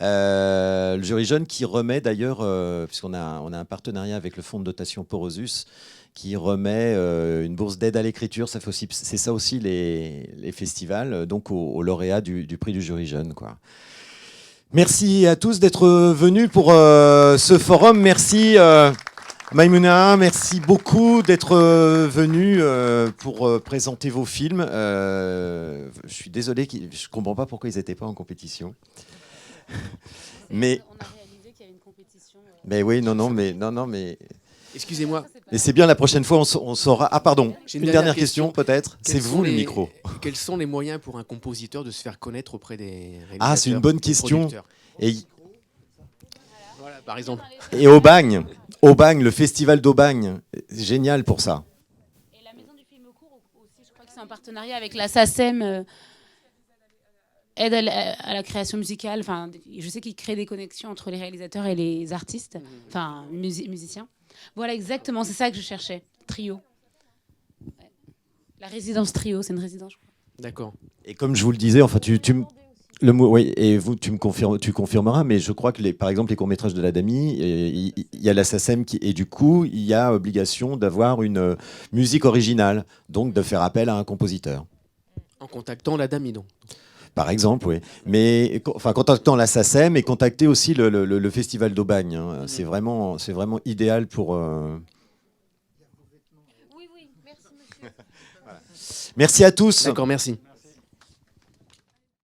Le jury jeune qui remet d'ailleurs, puisqu'on a un partenariat avec le fonds de dotation Porosus, qui remet une bourse d'aide à l'écriture. C'est ça aussi les festivals, donc aux lauréats du prix du jury jeune, quoi. Merci à tous d'être venus pour ce forum. Merci Maïmouna, merci beaucoup d'être venu pour présenter vos films. Je suis désolé, je ne comprends pas pourquoi ils n'étaient pas en compétition. Mais... On a réalisé qu'il y avait une compétition. Mais oui, non, mais... Excusez-moi. Et c'est bien, la prochaine fois, on saura... Ah pardon, J'ai une dernière question peut-être. C'est vous le micro. Quels sont les moyens pour un compositeur de se faire connaître auprès des réalisateurs? Ah, c'est une bonne question. Et... Voilà, par exemple. Et Aubagne, le festival d'Aubagne, génial pour ça. Et la Maison du Film Court aussi, je crois que c'est en partenariat avec la SACEM, aide à la création musicale. Enfin, je sais qu'ils créent des connexions entre les réalisateurs et les artistes, enfin musiciens. Voilà, exactement, c'est ça que je cherchais. Trio. Ouais. La résidence trio, c'est une résidence, je crois. D'accord. Et comme je vous le disais, enfin, le mot, oui, et vous, tu confirmeras, mais je crois que par exemple les courts-métrages de la Dami, il y a la SACEM et du coup, il y a obligation d'avoir une musique originale, donc de faire appel à un compositeur. En contactant la Dami, donc. Par exemple, oui. Mais enfin, contactant la SACEM et contacter aussi le festival d'Aubagne. Hein. C'est vraiment idéal pour. Oui, merci monsieur. Merci à tous. D'accord, merci.